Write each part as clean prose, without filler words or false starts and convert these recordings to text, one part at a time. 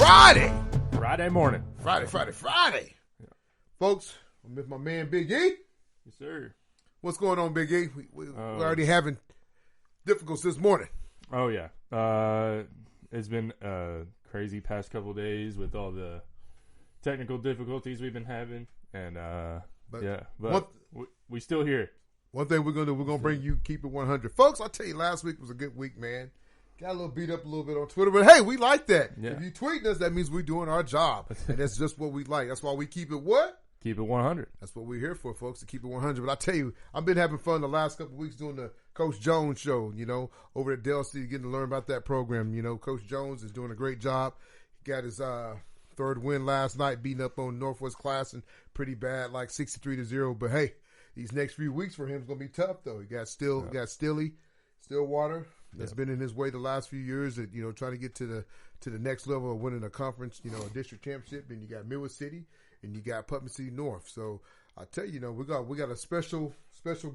Friday. Friday morning. Friday. Yeah. Folks, I'm with my man Big E. Yes, sir. What's going on, Big E? We're already having difficulties this morning. Oh, yeah. It's been a crazy past couple of days with all the technical difficulties we've been having. And, we still here. One thing we're going to do, we're going to bring you Keep It 100. Folks, I'll tell you, last week was a good week, man. Got a little beat up a little bit on Twitter, but hey, we like that. Yeah. If you tweeting us, that means we're doing our job. And that's just what we like. That's why we keep it what? Keep it 100. That's what we're here for, folks, to keep it 100. But I tell you, I've been having fun the last couple of weeks doing the Coach Jones show, over at Dell City, getting to learn about that program. Coach Jones is doing a great job. He got his third win last night, beating up on Northwest Classen pretty bad, like 63-0. But hey, these next few weeks for him is going to be tough, though. He got Stillwater. That's been in his way the last few years, that trying to get to the next level of winning a conference, a district championship. And you got Midwest City, and you got Putnam City North. So I tell you, we got a special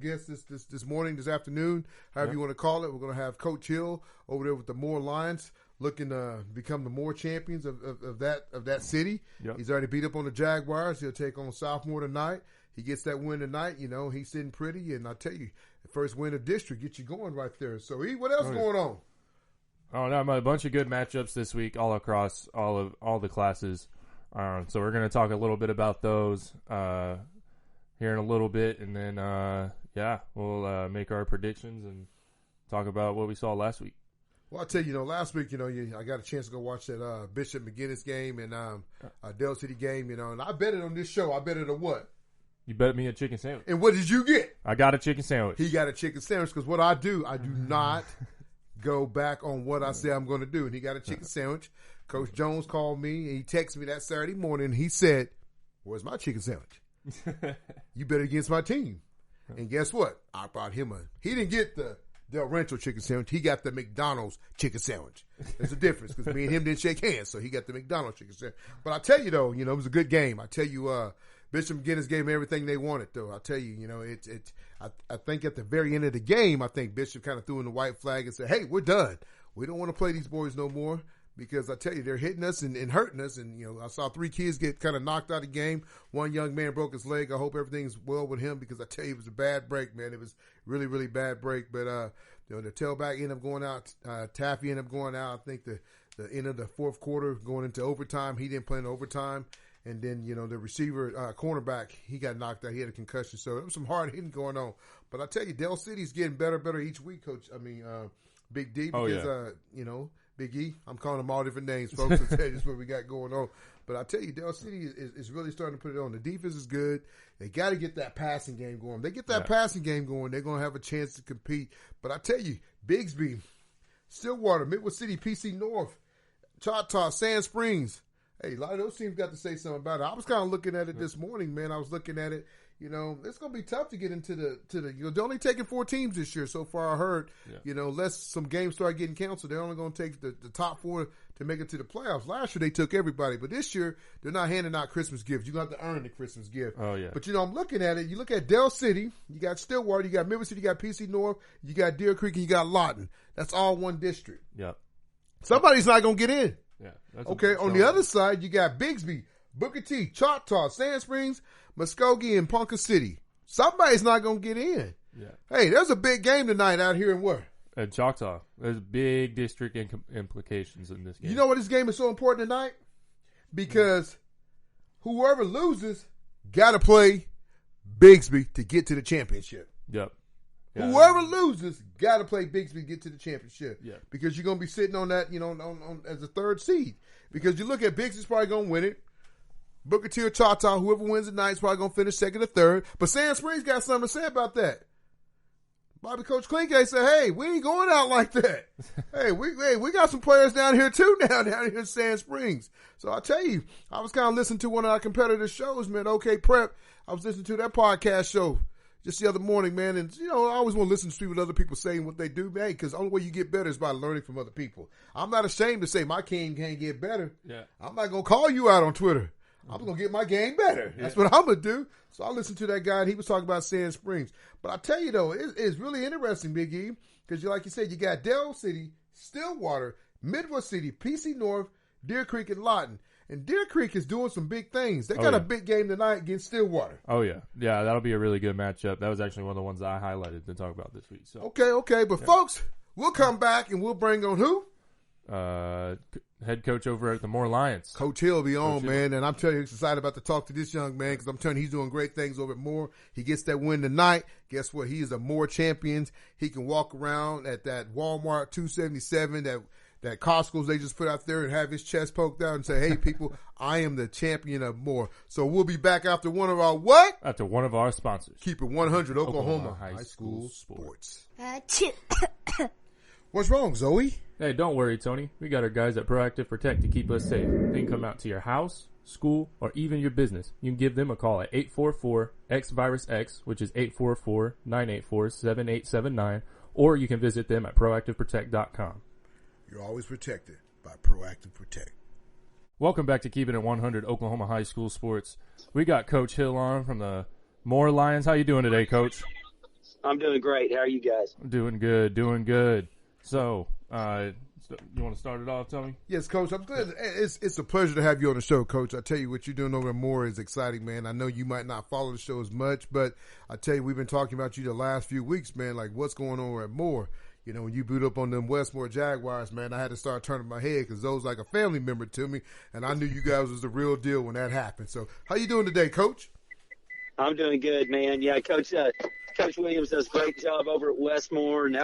guest this morning, this afternoon, however you want to call it. We're going to have Coach Hill over there with the Moore Lions, looking to become the Moore champions of that city. Yep. He's already beat up on the Jaguars. He'll take on Sophomore tonight. He gets that win tonight. He's sitting pretty, and I tell you, the first win of district gets you going right there. So, what else going on? Oh, no, a bunch of good matchups this week, all across all the classes. So we're going to talk a little bit about those here in a little bit, and then we'll make our predictions and talk about what we saw last week. Well, I'll tell you, last week, I got a chance to go watch that Bishop McGinnis game and Dell City game, and I bet it on this show. I bet it on what? You bet me a chicken sandwich. And what did you get? I got a chicken sandwich. He got a chicken sandwich because what I do not go back on what I say I'm going to do. And he got a chicken sandwich. Coach Jones called me, and he texted me that Saturday morning, and he said, "Where's my chicken sandwich? You bet against my team." And guess what? I brought him he didn't get the Del Rancho chicken sandwich. He got the McDonald's chicken sandwich. There's a difference because me and him didn't shake hands, so he got the McDonald's chicken sandwich. But I tell you, though, it was a good game. I tell you, Bishop McGinnis gave them everything they wanted, though. I'll tell you, I think at the very end of the game, I think Bishop kind of threw in the white flag and said, "Hey, we're done. We don't want to play these boys no more." Because I tell you, they're hitting us and hurting us. And, I saw 3 kids get kind of knocked out of the game. One young man broke his leg. I hope everything's well with him because I tell you, it was a bad break, man. It was really, really bad break. But, the tailback ended up going out. Taffy ended up going out. I think the end of the fourth quarter going into overtime. He didn't play in overtime. And then, the receiver, cornerback, he got knocked out. He had a concussion. So there was some hard hitting going on. But I tell you, Dell City's getting better each week, Coach. Big D, because, Big E, I'm calling them all different names, folks. I'll tell you just what we got going on. But I tell you, Dell City is really starting to put it on. The defense is good. They got to get that passing game going. They get that passing game going, they're going to have a chance to compete. But I tell you, Bigsby, Stillwater, Midwest City, PC North, Choctaw, Sand Springs. Hey, a lot of those teams got to say something about it. I was kind of looking at it this morning, man. I was looking at it. It's going to be tough to get into the they're only taking 4 teams this year so far, I heard. Yeah. Unless some games start getting canceled, they're only going to take the top 4 to make it to the playoffs. Last year, they took everybody. But this year, they're not handing out Christmas gifts. You're going to have to earn the Christmas gift. Oh, yeah. But, I'm looking at it. You look at Dell City, you got Stillwater, you got Midwest City, you got PC North, you got Deer Creek, and you got Lawton. That's all one district. Yep. Somebody's not going to get in. Yeah. Okay, on the other side, you got Bigsby, Booker T, Choctaw, Sand Springs, Muskogee, and Ponca City. Somebody's not going to get in. Yeah. Hey, there's a big game tonight out here in where? At Choctaw. There's big district implications in this game. You know why this game is so important tonight? Because whoever loses got to play Bigsby to get to the championship. Yep. Yeah. Whoever loses got to play Bigsby to get to the championship. Yeah. Because you're going to be sitting on that, on as a third seed. Because you look at Bigsby's probably going to win it. Booker T or Choctaw, whoever wins the night is probably going to finish second or third. But Sand Springs got something to say about that. Bobby Coach Klinke said, "Hey, we ain't going out like that. we got some players down here too now down here in Sand Springs." So I tell you, I was kind of listening to one of our competitors' shows, man. OK Prep. I was listening to that podcast show just the other morning, man. And, I always want to listen to see what other people say and what they do, man, because the only way you get better is by learning from other people. I'm not ashamed to say my game can't get better. Yeah. I'm not going to call you out on Twitter. I'm going to get my game better. That's what I'm going to do. So I listened to that guy, and he was talking about Sand Springs. But I tell you, though, it's really interesting, Big E, because like you said, you got Dell City, Stillwater, Midwest City, PC North, Deer Creek and Lawton. And Deer Creek is doing some big things. They got a big game tonight against Stillwater. Oh, yeah. Yeah, that'll be a really good matchup. That was actually one of the ones I highlighted to talk about this week. So. Okay. But, folks, we'll come back and we'll bring on who? Head coach over at the Moore Lions. Coach Hill will be on, man. And I'm telling you, he's excited about to talk to this young man because I'm telling you, he's doing great things over at Moore. He gets that win tonight. Guess what? He is a Moore champion. He can walk around at that Walmart 277, that Costco's they just put out there and have his chest poked out and say, hey, people, I am the champion of Moore. So we'll be back after one of our what? After one of our sponsors. Keep it 100 Oklahoma High School Sports. What's wrong, Zoe? Hey, don't worry, Tony. We got our guys at Proactive Protect to keep us safe. They can come out to your house, school, or even your business. You can give them a call at 844-X-Virus-X, which is 844-984-7879, or you can visit them at proactiveprotect.com. You're always protected by Proactive Protect. Welcome back to Keeping It 100 Oklahoma High School Sports. We got Coach Hill on from the Moore Lions. How you doing today, Coach? I'm doing great. How are you guys? Doing good. So, you want to start it off, Tony? Yes, Coach. I'm glad. It's a pleasure to have you on the show, Coach. I tell you, what you're doing over at Moore is exciting, man. I know you might not follow the show as much, but I tell you, we've been talking about you the last few weeks, man, like what's going on over at Moore. You know, when you boot up on them Westmore Jaguars, man, I had to start turning my head because those like a family member to me, and I knew you guys was the real deal when that happened. So how you doing today, Coach? I'm doing good, man. Yeah, Coach Williams does a great job over at Westmore, and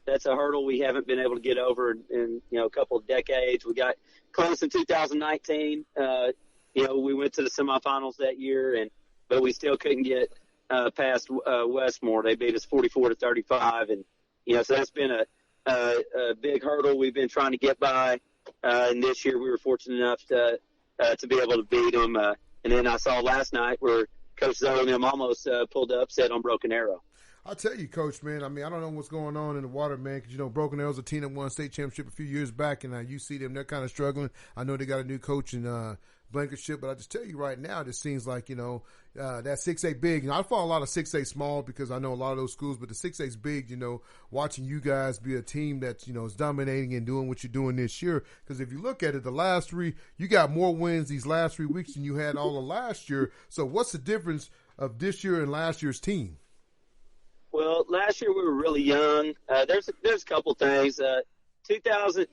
that's a hurdle we haven't been able to get over in a couple of decades. We got close in 2019. We went to the semifinals that year, but we still couldn't get past Westmore. They beat us 44-35, and so that's been a big hurdle we've been trying to get by. And this year we were fortunate enough to be able to beat them. And then I saw last night where Coach Zoe and them almost pulled the upset on Broken Arrow. I'll tell you, Coach, man, I mean, I don't know what's going on in the water, man, because, Broken Arrow's a team that won a state championship a few years back, and you see them, they're kind of struggling. I know they got a new coach in Blankenship, but I just tell you right now, it seems like, that 6A big, I follow a lot of 6A small because I know a lot of those schools, but the 6A's big, watching you guys be a team that's, is dominating and doing what you're doing this year. Because if you look at it, the last three, you got more wins these last 3 weeks than you had all of last year. So what's the difference of this year and last year's team? Well, last year we were really young. There's a couple things. 2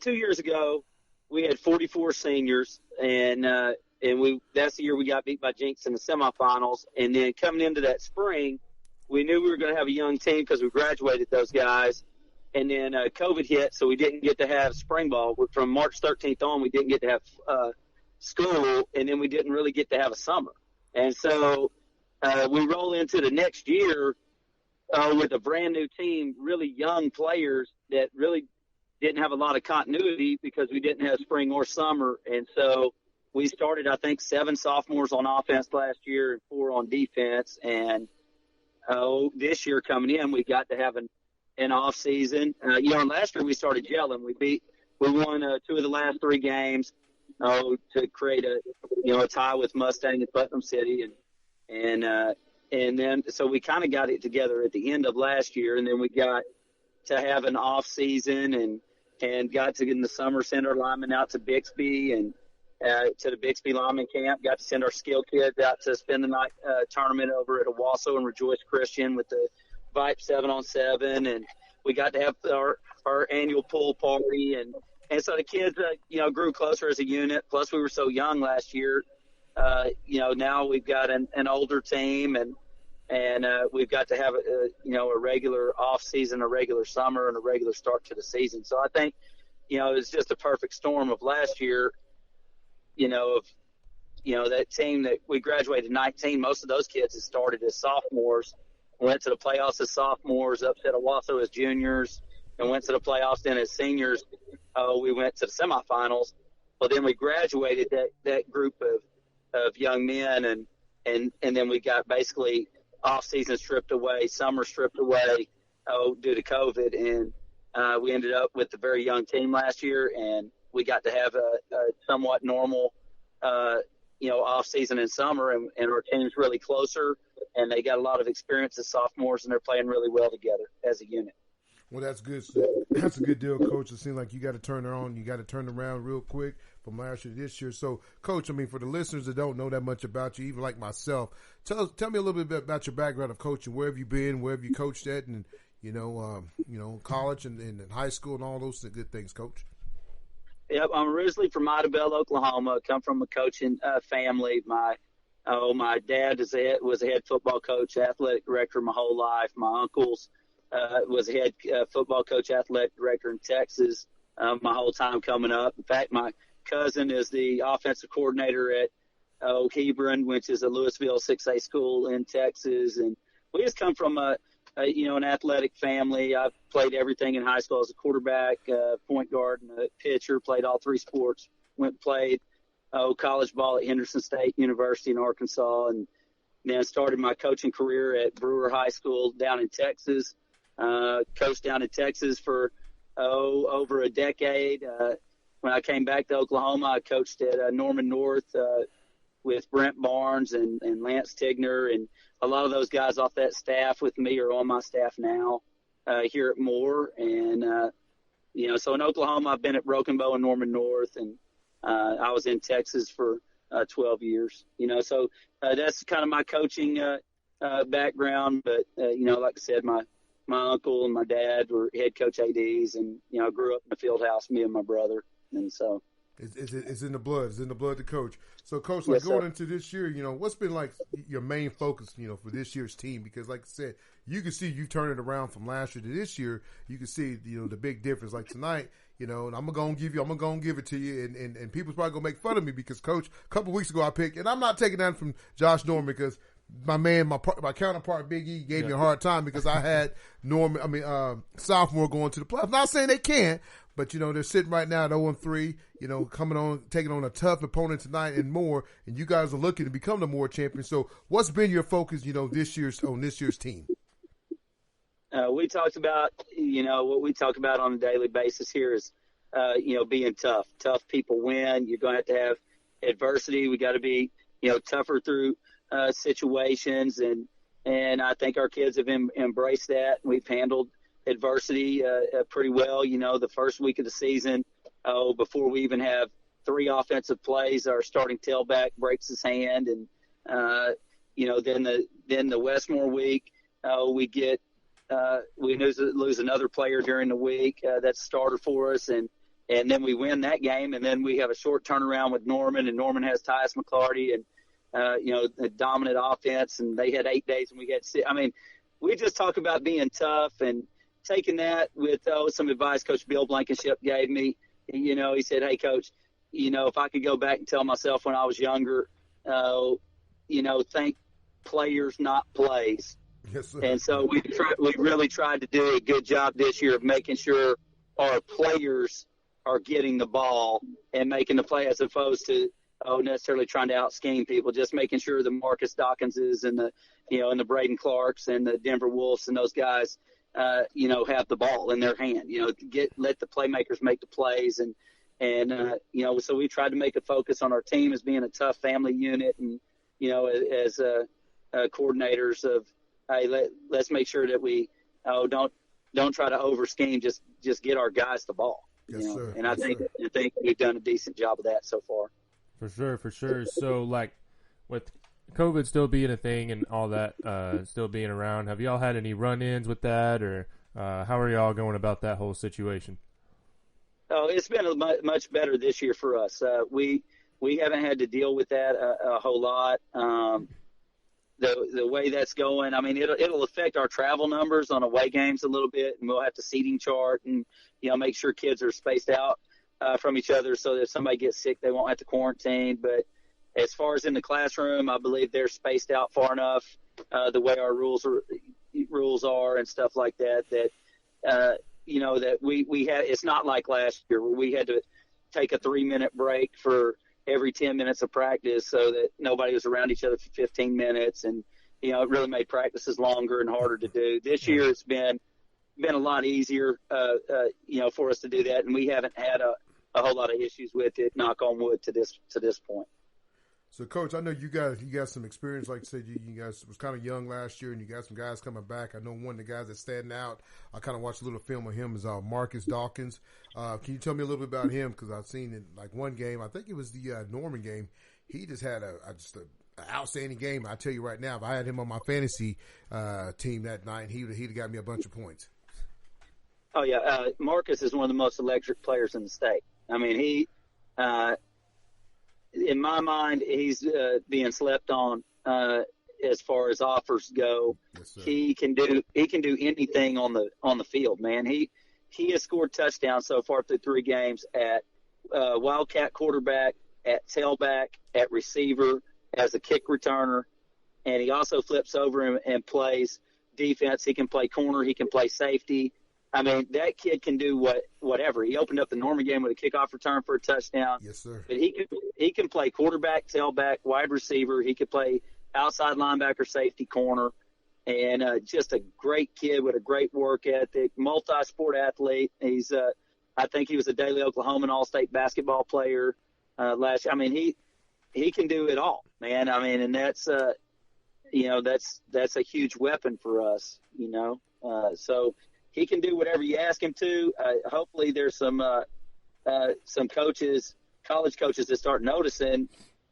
years ago, we had 44 seniors, and that's the year we got beat by Jinx in the semifinals. And then coming into that spring, we knew we were going to have a young team because we graduated those guys. And then COVID hit, so we didn't get to have spring ball. From March 13th on, we didn't get to have school, and then we didn't really get to have a summer. And so we roll into the next year with a brand new team, really young players that really didn't have a lot of continuity because we didn't have spring or summer. And so we started, I think, 7 sophomores on offense last year and 4 on defense. And this year coming in, we got to have an off season. And last year we started gelling. We won 2 of the last 3 games to create a tie with Mustang and Putnam City. And then, so we kind of got it together at the end of last year, and then we got to have an off season and got to get in the summer, send our linemen out to Bixby and to the Bixby lineman camp. Got to send our skill kids out to spend the night tournament over at Owasso and Rejoice Christian with the Vipe 7-on-7, and we got to have our annual pool party, and so the kids grew closer as a unit. Plus, we were so young last year. Now we've got an older team, and we've got to have a regular off season, a regular summer, and a regular start to the season. So I think, it's just a perfect storm of last year, that team that we graduated 19, most of those kids had started as sophomores, went to the playoffs as sophomores, upset Owasso as juniors, and went to the playoffs then as seniors. We went to the semifinals. Well, then we graduated that group of young men, and then we got basically off season stripped away, summer stripped away due to COVID, and we ended up with a very young team last year, and we got to have a somewhat normal off season in summer, and our team's really closer, and they got a lot of experience as sophomores, and they're playing really well together as a unit. Well, that's good. That's a good deal, Coach. It seems like you got to turn it on. You got to turn it around real quick from last year to this year. So, Coach, I mean, for the listeners that don't know that much about you, even like myself, tell me a little bit about your background of coaching. Where have you been? Where have you coached at? And college and high school and all those good things, Coach. Yep, I'm originally from Idabel, Oklahoma. Come from a coaching family. My dad was a head football coach, athletic director my whole life. My uncle's was a head football coach, athletic director in Texas my whole time coming up. In fact, my cousin is the offensive coordinator at Oak Hebron, which is a Louisville 6A school in Texas. And we just come from an athletic family. I played everything in high school as a quarterback, point guard, and a pitcher. Played all three sports. Played college ball at Henderson State University in Arkansas, and then started my coaching career at Brewer High School down in Texas. Coached down in Texas for over a decade. When I came back to Oklahoma, I coached at Norman North with Brent Barnes and Lance Tigner, and a lot of those guys off that staff with me are on my staff now here at Moore. And, so in Oklahoma, I've been at Broken Bow and Norman North, and I was in Texas for 12 years. So that's kind of my coaching background. But, like I said, my uncle and my dad were head coach ADs, and, I grew up in the field house, me and my brother. And so it's in the blood. It's in the blood to coach. So, Coach, yes, going sir. into this year, what's been like your main focus, for this year's team? Because, like I said, you can see you turn it around from last year to this year. You can see, the big difference. Like tonight, and I'm gonna give it to you, and people's probably gonna make fun of me because, Coach, a couple weeks ago I picked, and I'm not taking that from Josh Norman because my counterpart Big E gave me a hard time because I had sophomore going to the playoffs. Not saying they can't, but they're sitting right now at 0-3. Taking on a tough opponent tonight and more. And you guys are looking to become the Moore champion. So, what's been your focus? This year's team. We talked about what we talk about on a daily basis here is being tough. Tough people win. You're going to have adversity. We got to be tougher through situations, and I think our kids have embraced that. We've handled adversity pretty well. The first week of the season, before we even have 3 offensive plays, our starting tailback breaks his hand, and then the Westmore week, we lose another player during the week that's a starter for us, and then we win that game, and then we have a short turnaround with Norman, and Norman has Tyus McClarty and a dominant offense, and they had 8 days and we had 6. I mean, we just talk about being tough and taking that with some advice Coach Bill Blankenship gave me. He said, "Hey, Coach, if I could go back and tell myself when I was younger, think players, not plays." Yes, sir. And so we really tried to do a good job this year of making sure our players are getting the ball and making the play, as opposed to necessarily trying to out scheme people, just making sure the Marcus Dawkinses and the Braden Clarks and the Denver Wolves and those guys, have the ball in their hand, let the playmakers make the plays. So we tried to make a focus on our team as being a tough family unit, and, as coordinators of, hey, let's make sure that we, don't try to over scheme, just get our guys the ball. Yes, sir. And I think we've done a decent job of that so far. For sure. So, like, with COVID still being a thing and all that still being around, have y'all had any run-ins with that, or how are y'all going about that whole situation? Oh, it's been much better this year for us. We haven't had to deal with that a whole lot. The way that's going, I mean, it'll affect our travel numbers on away games a little bit, and we'll have to seating chart and make sure kids are spaced out from each other so that if somebody gets sick, they won't have to quarantine. But as far as in the classroom, I believe they're spaced out far enough the way our rules are and stuff like that, that we had. It's not like last year where we had to take a 3-minute break for every 10 minutes of practice so that nobody was around each other for 15 minutes. And, it really made practices longer and harder to do. This year it's been a lot easier, for us to do that. And we haven't had a whole lot of issues with it, knock on wood, to this point. So, Coach, I know you got some experience. Like I said, you guys was kind of young last year, and you got some guys coming back. I know one of the guys that's standing out. I kind of watched a little film of him is Marcus Dawkins. Can you tell me a little bit about him? Because I've seen in like one game, I think it was the Norman game. He just had an outstanding game. I tell you right now, if I had him on my fantasy team that night, he'd have got me a bunch of points. Oh yeah, Marcus is one of the most electric players in the state. I mean, he. In my mind, he's being slept on as far as offers go. Yes, he can do anything on the field, man. He has scored touchdowns so far through 3 games at Wildcat quarterback, at tailback, at receiver, as a kick returner, and he also flips over and plays defense. He can play corner. He can play safety. I mean, that kid can do whatever. He opened up the Norman game with a kickoff return for a touchdown. Yes, sir. But he can play quarterback, tailback, wide receiver. He could play outside linebacker, safety, corner, and just a great kid with a great work ethic, multi-sport athlete. He's I think he was a Daily Oklahoman All-State basketball player last year. I mean, he can do it all, man. I mean, and that's that's a huge weapon for us, so. He can do whatever you ask him to. Hopefully there's some coaches, college coaches that start noticing,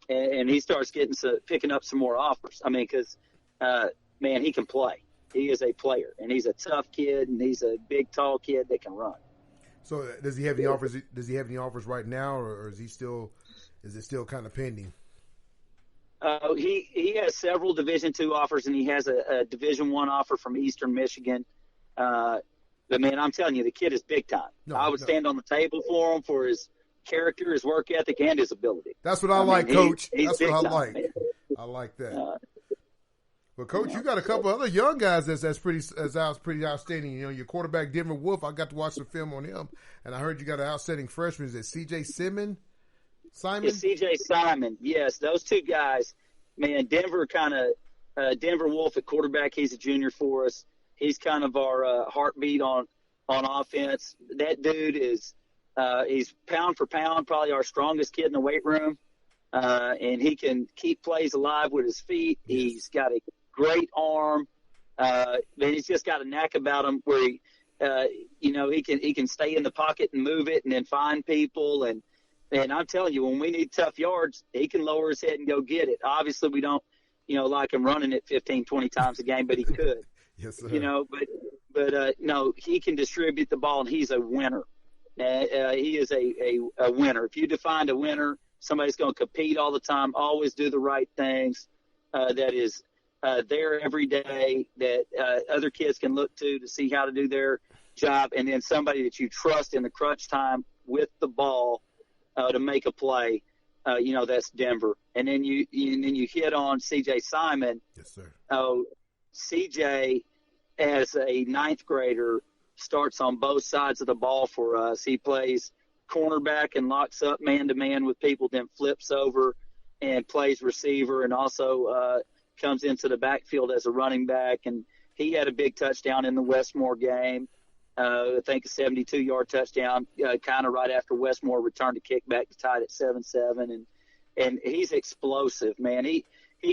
and he starts picking up some more offers. I mean, because, man, he can play. He is a player, and he's a tough kid, and he's a big, tall kid that can run. So does he have any offers? Does he have any offers right now, or is it still kind of pending? He has several Division II offers, and he has a Division I offer from Eastern Michigan. But, man, I'm telling you, the kid is big time. I would stand on the table for him for his character, his work ethic, and his ability. That's what I like, Coach. That's what I like. Man. I like that. But, Coach, you got a couple other young guys that's pretty outstanding. Your quarterback, Denver Wolf, I got to watch some film on him, and I heard you got an outstanding freshman. Is it C.J. Simon? It's C.J. Simon. Yes, those two guys. Man, Denver Wolf at quarterback, he's a junior for us. He's kind of our heartbeat on offense. That dude is he's pound for pound probably our strongest kid in the weight room, and he can keep plays alive with his feet. He's got a great arm. He's just got a knack about him where he can stay in the pocket and move it and then find people. And I'm telling you, when we need tough yards, he can lower his head and go get it. Obviously, we don't like him running it 15, 20 times a game, but he could. Yes, sir. But no, he can distribute the ball, and he's a winner. He is a winner. If you define a winner, somebody's going to compete all the time, always do the right things, that is there every day, that other kids can look to see how to do their job, and then somebody that you trust in the crunch time with the ball to make a play. That's Denver. And then you hit on C.J. Simon. Yes, sir. C.J. as a 9th grader starts on both sides of the ball for us. He plays cornerback and locks up man-to-man with people, then flips over and plays receiver, and also comes into the backfield as a running back. And he had a big touchdown in the Westmore game. I think a 72-yard touchdown, kind of right after Westmore returned a kickback to tie it at 7-7. And he's explosive, man. He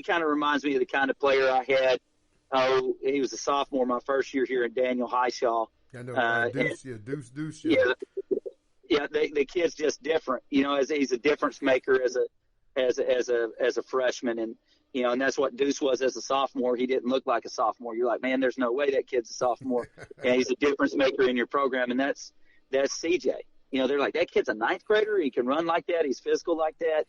kind of reminds me of the kind of player I had. He was a sophomore my first year here in Daniel Highshaw. I know, Deuce. Yeah, the kid's just different. As he's a difference maker as a freshman, and that's what Deuce was as a sophomore. He didn't look like a sophomore. You're like, man, there's no way that kid's a sophomore. And he's a difference maker in your program, and that's CJ. They're like, that kid's a 9th grader. He can run like that. He's physical like that.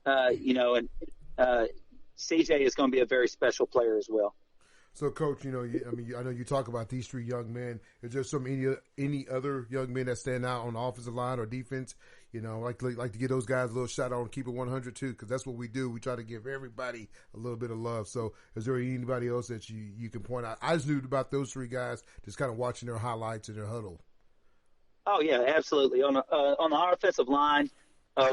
And CJ is going to be a very special player as well. So, Coach, I know you talk about these 3 young men. Is there any other young men that stand out on the offensive line or defense? Like to give those guys a little shout out and keep it 100 too, because that's what we do. We try to give everybody a little bit of love. So, is there anybody else that you can point out? I just knew about those 3 guys, just kind of watching their highlights in their huddle. Oh yeah, absolutely. On the offensive line,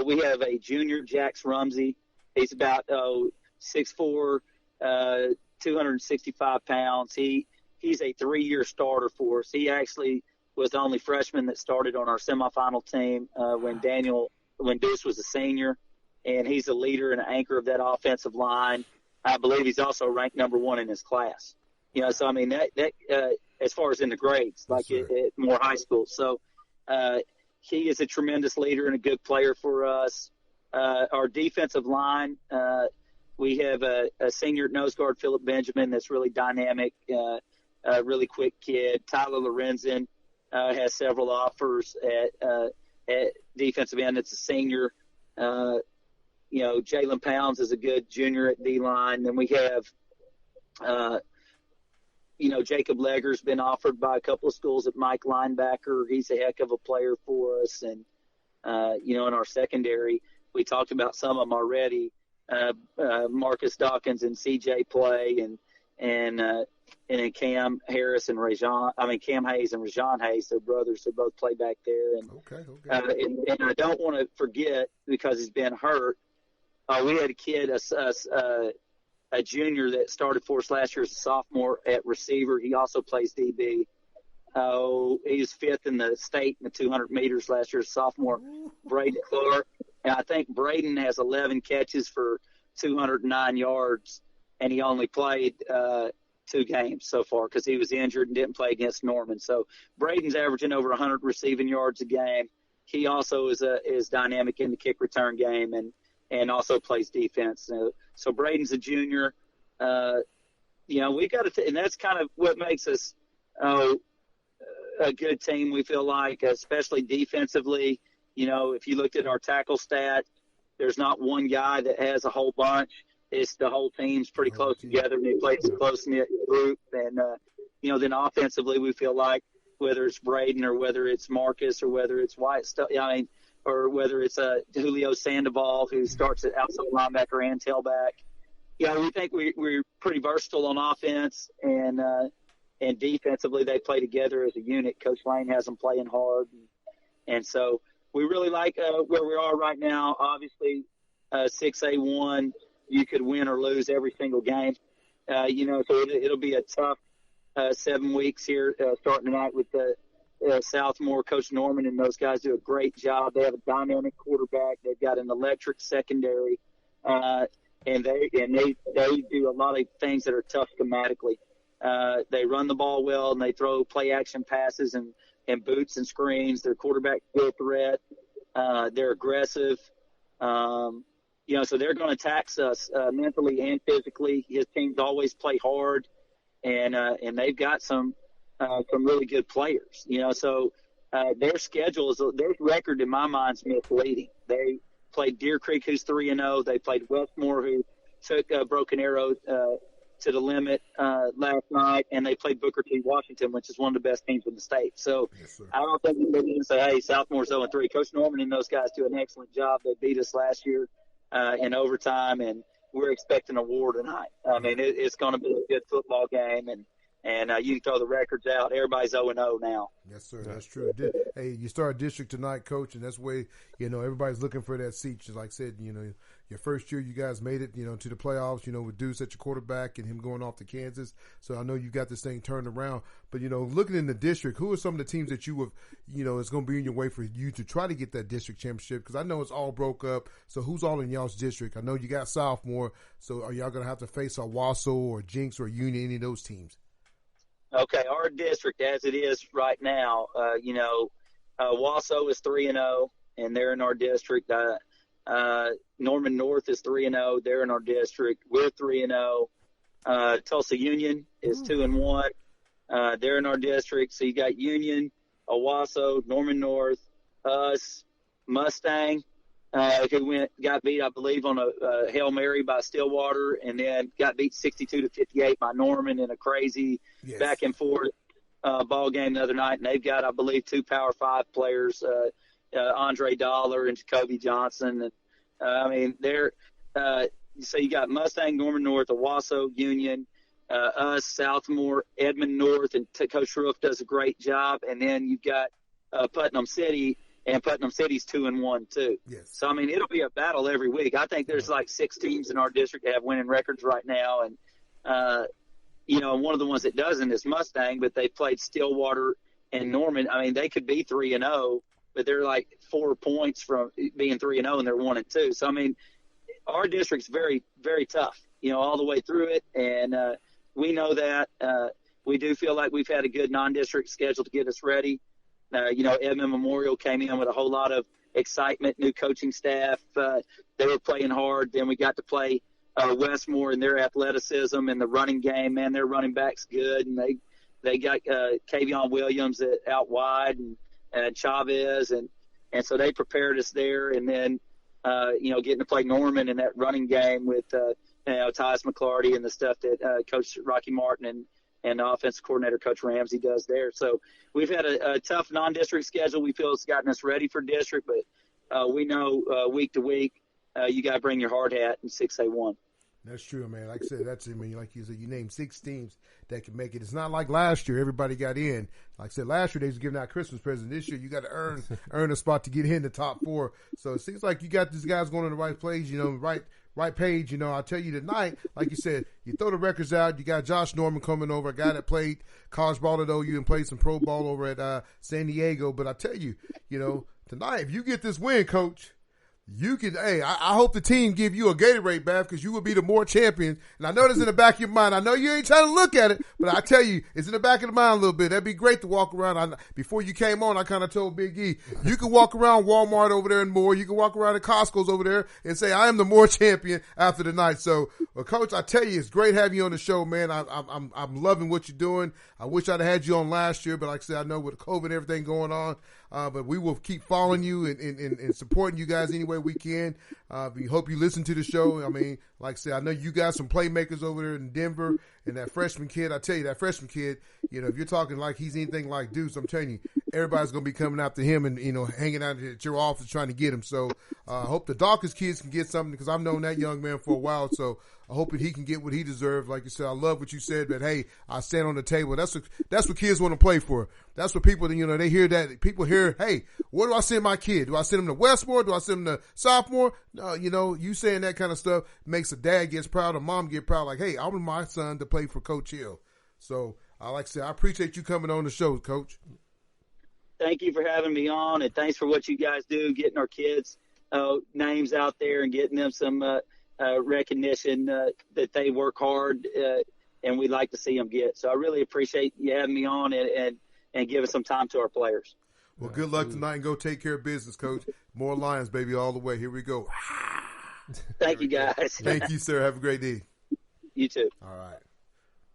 we have a junior, Jax Rumsey. He's about 6'4", 265 pounds. He's a 3-year starter for us. He actually was the only freshman that started on our semifinal team when Deuce was a senior. and he's a leader and an anchor of that offensive line. I believe he's also ranked number 1 in his class. So I mean that as far as in the grades, like at more high schools. So he is a tremendous leader and a good player for us. Our defensive line, we have a senior nose guard, Philip Benjamin, that's really dynamic, a really quick kid. Tyler Lorenzen has several offers at defensive end. It's a senior. Jalen Pounds is a good junior at D-line. Then we have, Jacob Legger's been offered by a couple of schools at Mike linebacker. He's a heck of a player for us. And, in our secondary, we talked about some of them already. Marcus Dawkins and CJ play, and then Cam Hayes and Rajon Hayes, they're brothers. They both play back there. And, okay. And I don't want to forget, because he's been hurt, we had a kid, a junior that started for us last year as a sophomore at receiver. He also plays DB. He was 5th in the state in the 200 meters last year as a sophomore, Braden Clark. And I think Braden has 11 catches for 209 yards, and he only played 2 games so far because he was injured and didn't play against Norman. So Braden's averaging over 100 receiving yards a game. He also is dynamic in the kick return game and also plays defense. So Braden's a junior. We've got to, and that's kind of what makes us a good team. We feel like, especially defensively. If you looked at our tackle stat, there's not one guy that has a whole bunch. It's the whole team's pretty close together, and they play as a close-knit group. And, then offensively, we feel like whether it's Braden or whether it's Marcus or whether it's Wyatt, or whether it's Julio Sandoval, who starts at outside linebacker and tailback. We think we're pretty versatile on offense, and defensively they play together as a unit. Coach Lane has them playing hard, and so we really like where we are right now. Obviously, 6A1, you could win or lose every single game. So it'll be a tough 7 weeks here, starting tonight with Southmore. Coach Norman and those guys do a great job. They have a dynamic quarterback. They've got an electric secondary, and they do a lot of things that are tough schematically. They run the ball well, and they throw play action passes and boots and screens. Their quarterback still threat. They're aggressive. So they're going to tax us mentally and physically. His teams always play hard, and they've got some really good players. So their schedule their record in my mind is misleading. They played Deer Creek, who's 3-0. They played Westmore, who took Broken Arrow to the limit last night, and they played Booker T. Washington, which is one of the best teams in the state. So yes, I don't think they're going to say, hey, Southmore's 0-3. Coach Norman and those guys do an excellent job. They beat us last year in overtime, and we're expecting a war tonight. I mean, it's going to be a good football game, and you can throw the records out. Everybody's 0-0 now. Yes, sir. That's true. Hey, you start district tonight, Coach, and that's where, everybody's looking for that seat. Just like I said, your first year you guys made it, to the playoffs, with Deuce at your quarterback and him going off to Kansas. So I know you got this thing turned around. But, looking in the district, who are some of the teams that you have, it's going to be in your way for you to try to get that district championship? Because I know it's all broke up. So who's all in y'all's district? I know you got Sophomore. So are y'all going to have to face a Wasso or Jinx or Union, any of those teams? Okay, our district as it is right now, Wasso is 3-0, and they're in our district. Norman North is 3-0, they're in our district. We're 3-0. Tulsa Union is 2-1, they're in our district. So you got Union, Owasso, Norman North, us, Mustang, who got beat, I believe, on a Hail Mary by Stillwater, and then got beat 62-58 by Norman in a crazy back and forth ball game the other night. And they've got, I believe, 2 Power 5 players, Andre Dollar and Jacoby Johnson. And they're so you got Mustang, Norman North, Owasso, Union, us, Southmore, Edmond North, and Coach Roof does a great job. And then you've got Putnam City. And Putnam City's 2-1 too. Yes. So I mean, it'll be a battle every week. I think there's like 6 teams in our district that have winning records right now, and one of the ones that doesn't is Mustang, but they played Stillwater and Norman. I mean, they could be 3-0, but they're like 4 points from being 3-0, and they're 1-2. So I mean, our district's very, very tough, all the way through it. And we know that. We do feel like we've had a good non-district schedule to get us ready. Edmond Memorial came in with a whole lot of excitement, new coaching staff. They were playing hard. Then we got to play Westmore and their athleticism and the running game. Man, their running back's good. And they got Kavion Williams out wide and Chavez. And so they prepared us there. And then, getting to play Norman in that running game with, Tyus McClarty and the stuff that Coach Rocky Martin and offensive coordinator Coach Ramsey does there. So we've had a tough non-district schedule. We feel it's gotten us ready for district, but we know week to week you got to bring your hard hat in 6A1. That's true, man. Like I said, like you said, you named 6 teams that can make it. It's not like last year, everybody got in. Like I said, last year they was giving out Christmas presents. This year you got to earn a spot to get in the top 4. So it seems like you got these guys going in the right place, right page. I'll tell you tonight, like you said, you throw the records out. You got Josh Norman coming over, a guy that played college ball at OU and played some pro ball over at San Diego. But I tell you, tonight, if you get this win, Coach, you can, I hope the team give you a Gatorade bath because you will be the more champion. And I know that's in the back of your mind. I know you ain't trying to look at it, but I tell you, it's in the back of the mind a little bit. That'd be great to walk around. Before you came on, I kind of told Big E, you can walk around Walmart over there and more. You can walk around at Costco's over there and say, I am the more champion after the night. So, Coach, I tell you, it's great having you on the show, man. I'm loving what you're doing. I wish I'd had you on last year, but like I said, I know with COVID and everything going on, but we will keep following you and supporting you guys any way we can. We hope you listen to the show. I mean, like I said, I know you got some playmakers over there in Denver, and that freshman kid, I tell you, that freshman kid, if you're talking like he's anything like Deuce, I'm telling you, everybody's going to be coming after him and, hanging out at your office trying to get him. So I hope the Dawkins kids can get something because I've known that young man for a while. So I hope that he can get what he deserves. Like you said, I love what you said, but hey, I stand on the table. That's what kids want to play for. That's what people, they hear that. People hear, hey, where do I send my kid? Do I send him to Westmore? Do I send him to sophomore? No, you saying that kind of stuff makes a dad gets proud, a mom get proud. Like, hey, I want my son to play for Coach Hill. So, like I said, I appreciate you coming on the show, Coach. Thank you for having me on, and thanks for what you guys do, getting our kids' names out there and getting them some recognition that they work hard, and we'd like to see them get. So I really appreciate you having me on and giving some time to our players. Well, good luck tonight and go take care of business, Coach. More Lions, baby, all the way. Here we go. Thank you, guys. Thank you, sir. Have a great day. You too. All right.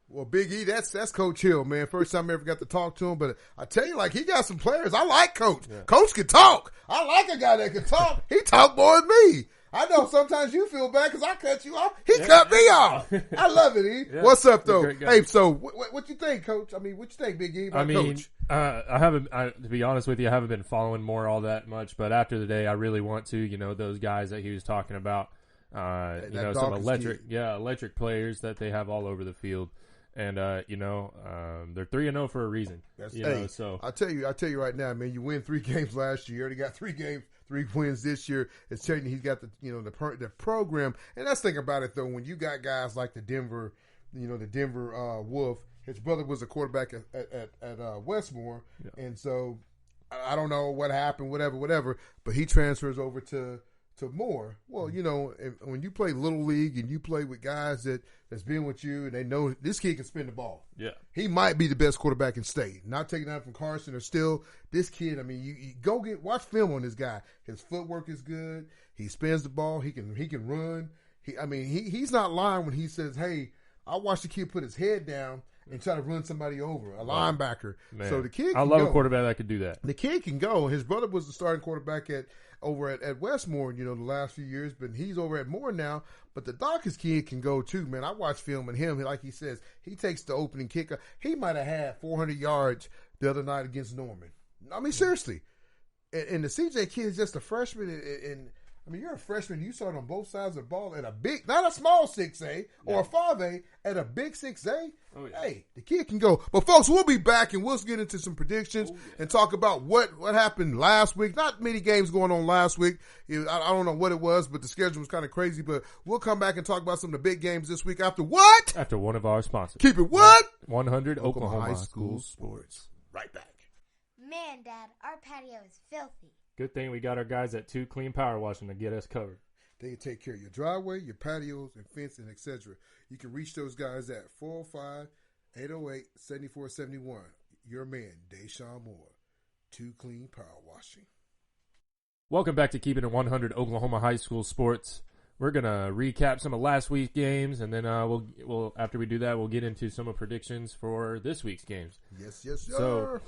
Well, Big E, that's Coach Hill, man. First time I ever got to talk to him, but I tell you, like, he got some players. I like Coach. Yeah. Coach can talk. I like a guy that can talk. He talk more than me. I know sometimes you feel bad because I cut you off. He cut me off. I love it, E. Yeah. What's up, though? Hey, so what you think, Coach? I mean, what you think, Big E, about Coach? To be honest with you, I haven't been following more all that much, but after the day, I really want to, those guys that he was talking about, some electric players that they have all over the field. And they're 3-0 for a reason. So I tell you right now, man, you win 3 games last year. You already got 3 wins this year. It's telling you he's got the program. And that's the thing about it though, when you got guys like the Denver Wolf. His brother was a quarterback at Westmore, and so I don't know what happened, whatever. But he transfers over to Moore. Well, when you play Little League and you play with guys that's been with you and they know this kid can spin the ball. Yeah. He might be the best quarterback in state. Not taking that from Carson or still. This kid, I mean, you go watch film on this guy. His footwork is good. He spins the ball. He can run. He's not lying when he says, hey, I watched the kid put his head down and try to run somebody over, a linebacker. Man. So the kid can I love a quarterback that could do that. The kid can go. His brother was the starting quarterback over at Westmore, the last few years, but he's over at Moore now. But the Dawkins kid can go too, man. I watched film on him. Like he says, he takes the opening kicker. He might have had 400 yards the other night against Norman. I mean, seriously. And the CJ kid is just a freshman. And you're a freshman. You start on both sides of the ball at a big, not a small 6A or a 5A, at a big 6A. Oh, yeah. Hey, the kid can go. But, folks, we'll be back, and we'll get into some predictions and talk about what happened last week. Not many games going on last week. I don't know what it was, but the schedule was kind of crazy. But we'll come back and talk about some of the big games this week after what? After one of our sponsors. Keep it what? 100 Oklahoma High School Sports. Right back. Man, Dad, our patio is filthy. Good thing we got our guys at 2 Clean Power Washing to get us covered. They can take care of your driveway, your patios, and fencing, etc. You can reach those guys at 405-808-7471. Your man, Deshaun Moore. Too Clean Power Washing. Welcome back to Keeping It 100 Oklahoma High School Sports. We're gonna recap some of last week's games, and then we'll after we do that, we'll get into some of predictions for this week's games. Yes, sir. So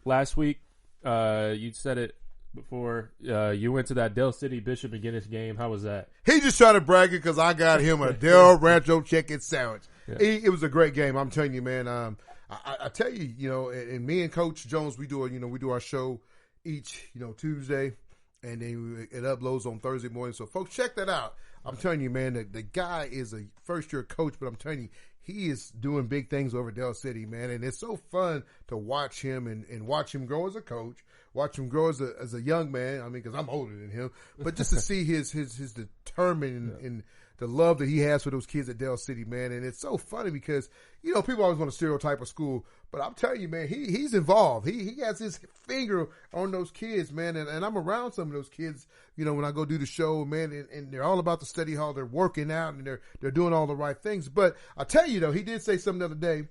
last week, you said it before. You went to that Del City Bishop McGinnis game. How was that? He just trying to brag it because I got him a Del Rancho chicken sandwich. Yeah. It was a great game. I'm telling you, man. I tell you, and me and Coach Jones, we do our show each, Tuesday, and then it uploads on Thursday morning. So folks, check that out. I'm telling you, man, the guy is a first-year coach, but I'm telling you, he is doing big things over Del City, man. And it's so fun to watch him and watch him grow as a coach, watch him grow as a young man. I mean, because I'm older than him, but just to see his determined and the love that he has for those kids at Del City, man. And it's so funny because, people always want to stereotype a school, but I'm telling you, man, he's involved. He has his finger on those kids, man. And I'm around some of those kids, when I go do the show, man, and they're all about the study hall. They're working out and they're doing all the right things. But I tell you, though, he did say something the other day.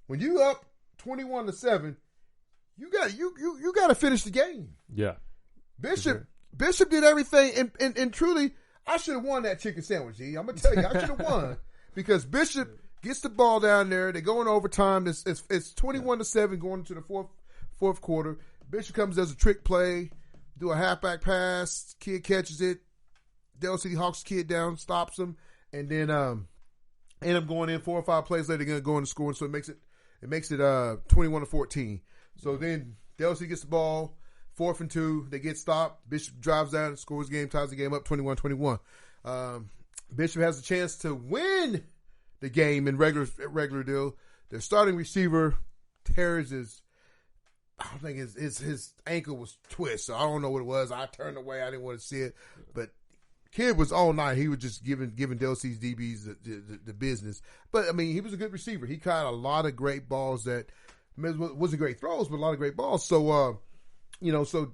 When you up 21-7, you got to finish the game. Yeah. Bishop did everything, and truly, I should have won that chicken sandwich, G. I'm going to tell you, I should have won because Bishop gets the ball down there. They go in overtime. It's 21-7 going into the fourth quarter. Bishop comes, does a trick play, do a halfback pass. Kid catches it. Del City hawks the kid down, stops him, and then end up going in 4 or 5 plays later. They're going to go in and score, so it makes it 21-14. So then Del City gets the ball. 4th and 2, they get stopped. Bishop drives down, scores the game, ties the game up 21-21. Bishop has a chance to win the game in regular deal. Their starting receiver tears I think his ankle was twist, so I don't know what it was. I turned away, I didn't want to see it, but kid was all night. He was just giving Del City's DBs the business. But I mean, he was a good receiver. He caught a lot of great balls that wasn't great throws, but a lot of great balls. So. So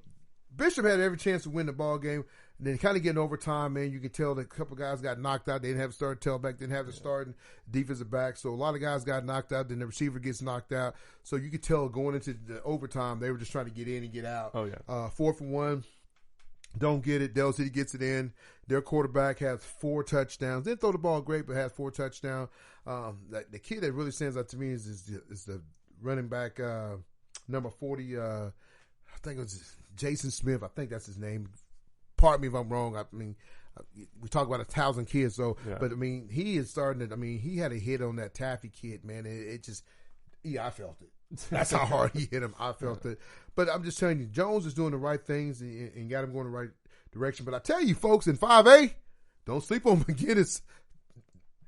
Bishop had every chance to win the ball game. And then kind of getting overtime, man, you can tell that a couple guys got knocked out. They didn't have a starting tailback, didn't have the starting defensive back. So a lot of guys got knocked out. Then the receiver gets knocked out. So you could tell going into the overtime, they were just trying to get in and get out. Oh, yeah. 4th and 1, don't get it. Del City gets it in. Their quarterback has 4 touchdowns. Didn't throw the ball great, but has 4 touchdowns. The kid that really stands out to me is the running back, number 40, I think it was Jason Smith. I think that's his name. Pardon me if I'm wrong. I mean, we talk about 1,000 kids, so but I mean, he is starting to. I mean, he had a hit on that Taffy kid, man. It just, I felt it. That's how hard he hit him. I felt it. But I'm just telling you, Jones is doing the right things and got him going the right direction. But I tell you, folks, in 5A, don't sleep on McGinnis.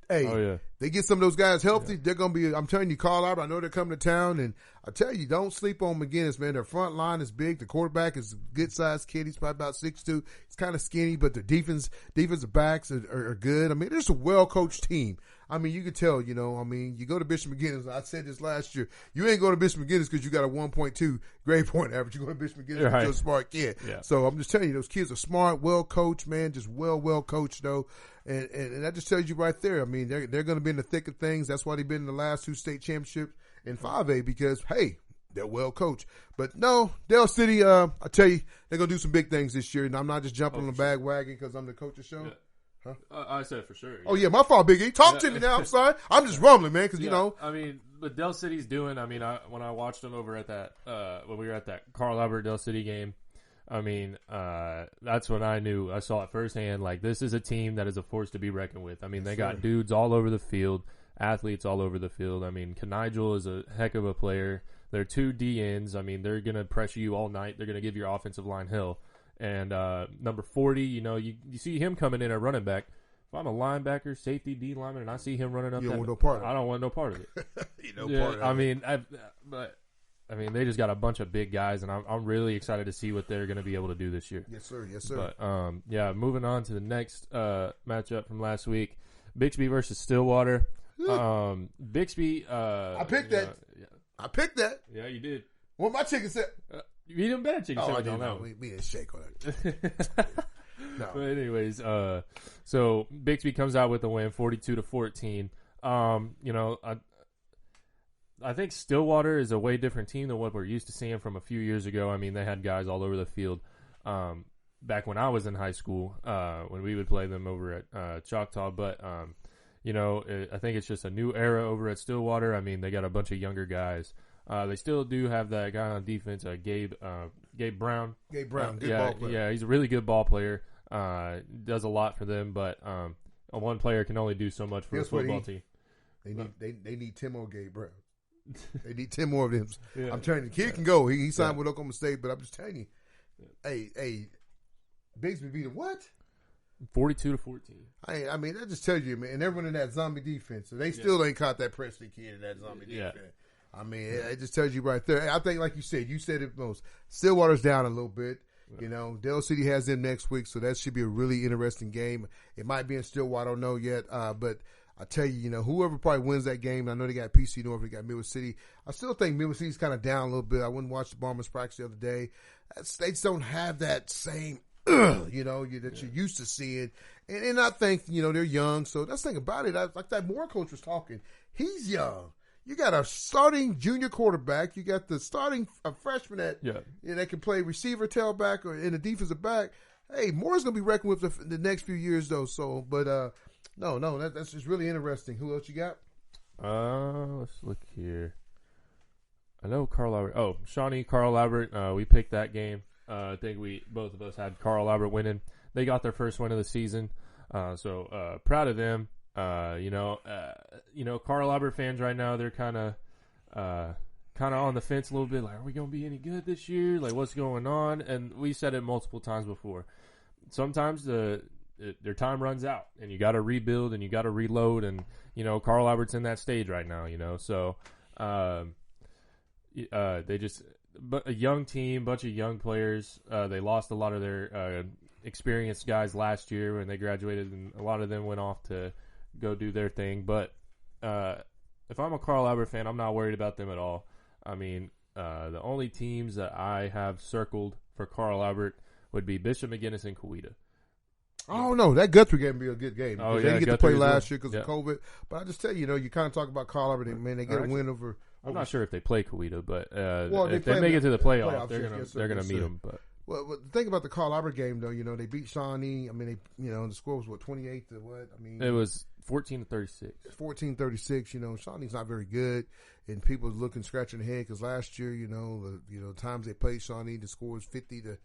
Hey, they get some of those guys healthy. Yeah. They're going to be, I'm telling you, Carl Albert, I know they're coming to town. And I tell you, don't sleep on McGinnis, man. Their front line is big. The quarterback is a good-sized kid. He's probably about 6'2". He's kind of skinny, but the defensive backs are good. I mean, it's a well-coached team. I mean, you can tell, you go to Bishop McGinnis. I said this last year. You ain't going to Bishop McGinnis because you got a 1.2 grade point average. You go to Bishop McGinnis because you're a smart kid. Yeah. So I'm just telling you, those kids are smart, well-coached, man, just well coached, though. And that just tells you right there. I mean, they're going to be in the thick of things. That's why they've been in the last 2 state championships in 5A because, hey, they're well coached. But no, Del City, I tell you, they're going to do some big things this year. And I'm not just jumping on the bandwagon because I'm the coach of the show. Yeah. Huh? I said for sure. Yeah. Oh, yeah, my fault, Big E. Talk to me now. I'm sorry. I'm just rumbling, man, because, I mean, but Del City's doing, I mean, when I watched them over at that, when we were at that Carl Albert Del City game, I mean, that's when I knew, I saw it firsthand, like, this is a team that is a force to be reckoned with. I mean, they got dudes all over the field, athletes all over the field. I mean, Kanigel is a heck of a player. They're 2 DNs. I mean, they're going to pressure you all night. They're going to give your offensive line hell. And number 40, you see him coming in at running back. If I'm a linebacker, safety, D lineman, and I see him running up, you don't want no part of it. I don't want no part of it. Part of I mean, I mean, they just got a bunch of big guys, and I'm really excited to see what they're going to be able to do this year. Yes, sir. But moving on to the next matchup from last week, Bixby versus Stillwater. Bixby. I picked that. I picked that. Yeah, you did. What my chicken said? You didn't bet chicken sandwich on that. We didn't shake on it. No. But anyways, so Bixby comes out with the win, 42-14. I think Stillwater is a way different team than what we're used to seeing from a few years ago. I mean, they had guys all over the field. Back when I was in high school, when we would play them over at Choctaw, but I think it's just a new era over at Stillwater. I mean, they got a bunch of younger guys. They still do have that guy on defense, Gabe Brown. Gabe Brown, good yeah, ball player. Yeah, he's a really good ball player. Does a lot for them, but one player can only do so much for Guess a football team. They need 10 more Gabe Brown. They need 10 more of them. Yeah. I'm telling you, the kid can go. He signed with Oklahoma State, but I'm just telling you, hey, Bigsby beat him what? 42-14. I mean, that just tells you, man. And they're running that zombie defense, so they still ain't caught that Presley kid in that zombie defense. I mean, it just tells you right there. I think, like you said it most. Stillwater's down a little bit. Dale City has them next week, so that should be a really interesting game. It might be in Stillwater, I don't know yet, but I tell you, whoever probably wins that game, I know they got PC North, they got Midwest City. I still think Midwest City's kind of down a little bit. I went and watched the Bombers practice the other day. They just don't have that same, that you're used to seeing. And I think, they're young. So that's the thing about it. Like that Moore coach was talking. He's young. You got a starting junior quarterback. You got the starting freshman that can play receiver, tailback, or in the defensive back. Hey, Moore's going to be reckoned with the next few years, though. So, but no, that's just really interesting. Who else you got? Let's look here. I know Carl Albert. Oh, Shawnee, Carl Albert. We picked that game. I think both of us had Carl Albert winning. They got their first win of the season. So proud of them. Carl Albert fans right now, they're kind of on the fence a little bit. Like, are we going to be any good this year? Like, what's going on? And we said it multiple times before. Sometimes their time runs out, and you got to rebuild and you got to reload. And Carl Albert's in that stage right now. So they just. But a young team, bunch of young players. They lost a lot of their experienced guys last year when they graduated, and a lot of them went off to go do their thing. But if I'm a Carl Albert fan, I'm not worried about them at all. I mean, the only teams that I have circled for Carl Albert would be Bishop McGuinness and Coweta. Oh, no, that Guthrie game would be a good game. Oh, they didn't get to play last year because of COVID. But I just tell you, you kind of talk about Carl Albert, and, man, they get a win over. I'm not sure if they play Coweta, but if they they make it to the playoffs, playoffs, they're gonna meet them. But well, the thing about the Carl Albert game, though, they beat Shawnee. I mean, the score was 28 to what? I mean, it was 14-36. 14-36. Shawnee's not very good, and people looking scratching their head because last year, the times they played Shawnee, the score was 50 to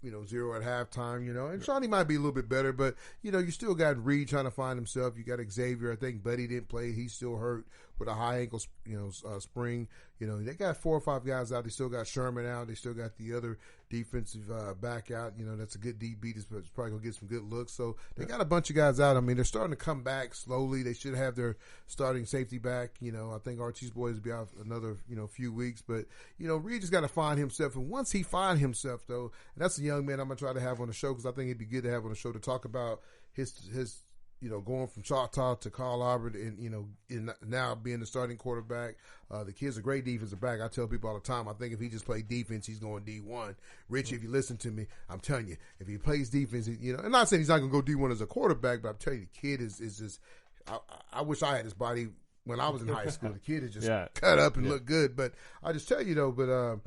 0 at halftime. And Shawnee might be a little bit better, but you still got Reed trying to find himself. You got Xavier. I think Buddy didn't play; he's still hurt with a high ankle, spring. They got 4 or 5 guys out. They still got Sherman out. They still got the other defensive back out. That's a good DB. That's probably gonna get some good looks. So they got a bunch of guys out. I mean, they're starting to come back slowly. They should have their starting safety back. I think Archie's boys will be out another few weeks. But Reed just got to find himself. And once he find himself, though, and that's a young man I'm gonna try to have on the show because I think it'd be good to have on the show to talk about his going from Choctaw to Carl Albert and now being the starting quarterback. The kid's a great defensive back. I tell people all the time, I think if he just played defense, he's going D1. Rich, if you listen to me, I'm telling you, if he plays defense, I'm not saying he's not going to go D1 as a quarterback, but I'm telling you, the kid is just, I wish I had his body when I was in high school. The kid is just cut up and look good. But I just tell you, though,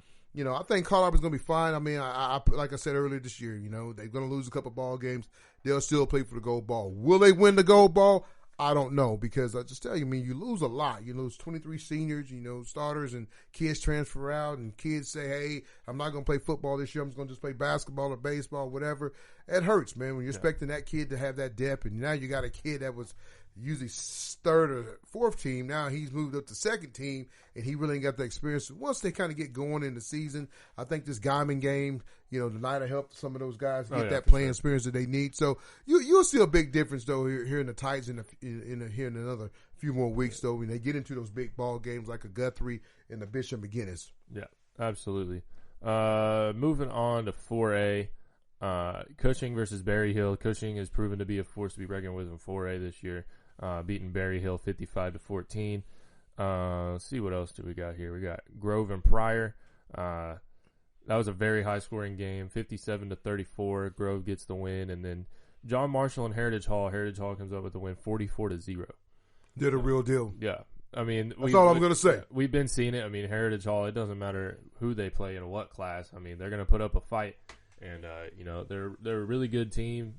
I think Carl Albert's going to be fine. I mean, I like I said earlier this year, they're going to lose a couple ball games. They'll still play for the gold ball. Will they win the gold ball? I don't know because I just tell you, you lose a lot. You lose 23 seniors, starters, and kids transfer out, and kids say, hey, I'm not going to play football this year. I'm just going to play basketball or baseball, whatever. It hurts, man, when you're expecting that kid to have that depth, and now you got a kid that was usually third or fourth team. Now he's moved up to second team, and he really ain't got the experience. Once they kind of get going in the season, I think this Guyman game, tonight will help some of those guys get that playing experience that they need. So you'll see a big difference, though, here in the Titans here in another few more weeks, though, when they get into those big ball games like a Guthrie and a Bishop McGuinness. Yeah, absolutely. Moving on to 4A. Cushing versus Berry Hill. Cushing has proven to be a force to be reckoned with in 4A this year, beating Berry Hill 55-14. Let's see what else do we got here. We got Grove and Pryor. That was a very high-scoring game, 57-34. Grove gets the win, and then John Marshall and Heritage Hall. Heritage Hall comes up with the win, 44-0. They're the real deal. Yeah. I mean, that's all I'm going to say. We've been seeing it. I mean, Heritage Hall, it doesn't matter who they play in what class. I mean, they're going to put up a fight. And, they're a really good team,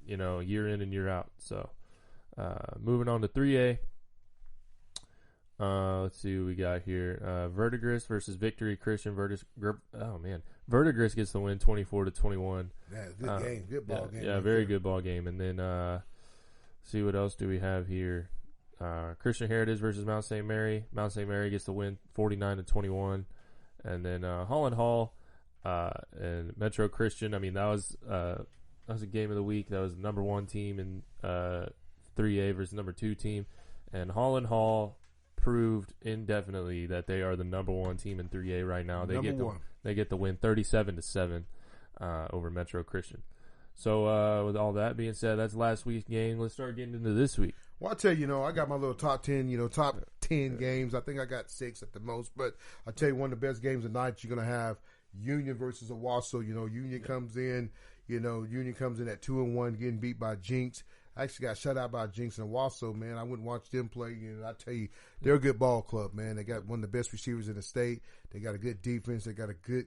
year in and year out. So, moving on to 3A. Let's see what we got here. Verdigris versus Victory Christian. Verdigris gets the win 24-21. Yeah, good game. Good ball game. Yeah, very good ball game. And then, see what else do we have here. Christian Heritage versus Mount St. Mary. Mount St. Mary gets the win 49-21. And then Holland Hall and Metro Christian. I mean, that was a game of the week. That was the number 1 team in 3A versus number 2 team. And Holland Hall proved indefinitely that they are the number 1 team in 3A right now. They get the win 37-7 over Metro Christian. So with all that being said, that's last week's game. Let's start getting into this week. Well, I tell you, I got my little top 10 games. I think I got 6 at the most. But I tell you, one of the best games of the night, you're going to have Union versus Owasso. Union comes in. Union comes in at 2-1, getting beat by Jinx. I actually got shut out by Jinx and Owasso, man. I wouldn't watch them play. I tell you, they're a good ball club, man. They got one of the best receivers in the state. They got a good defense. They got a good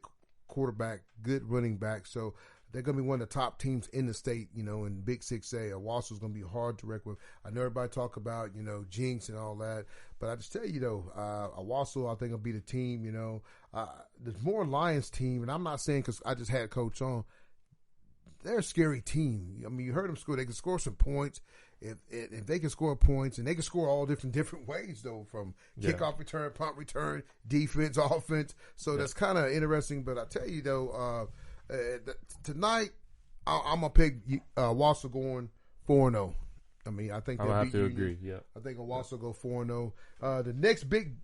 quarterback, good running back. So they're going to be one of the top teams in the state, in Big 6A. Owasso's going to be hard to reckon with. I know everybody talk about, Jinx and all that. But I just tell you, Owasso, I think, will be the team, There's more Lions team, and I'm not saying because I just had Coach on. They're a scary team. I mean, you heard them score. They can score some points. If they can score points, and they can score all different ways, though, from kickoff return, punt return, defense, offense. So that's kind of interesting. But I tell you, though, tonight I'm going to pick Owasso going 4-0. I mean, I think I'll have to agree. Yeah, I think Owasso go 4-0. The next big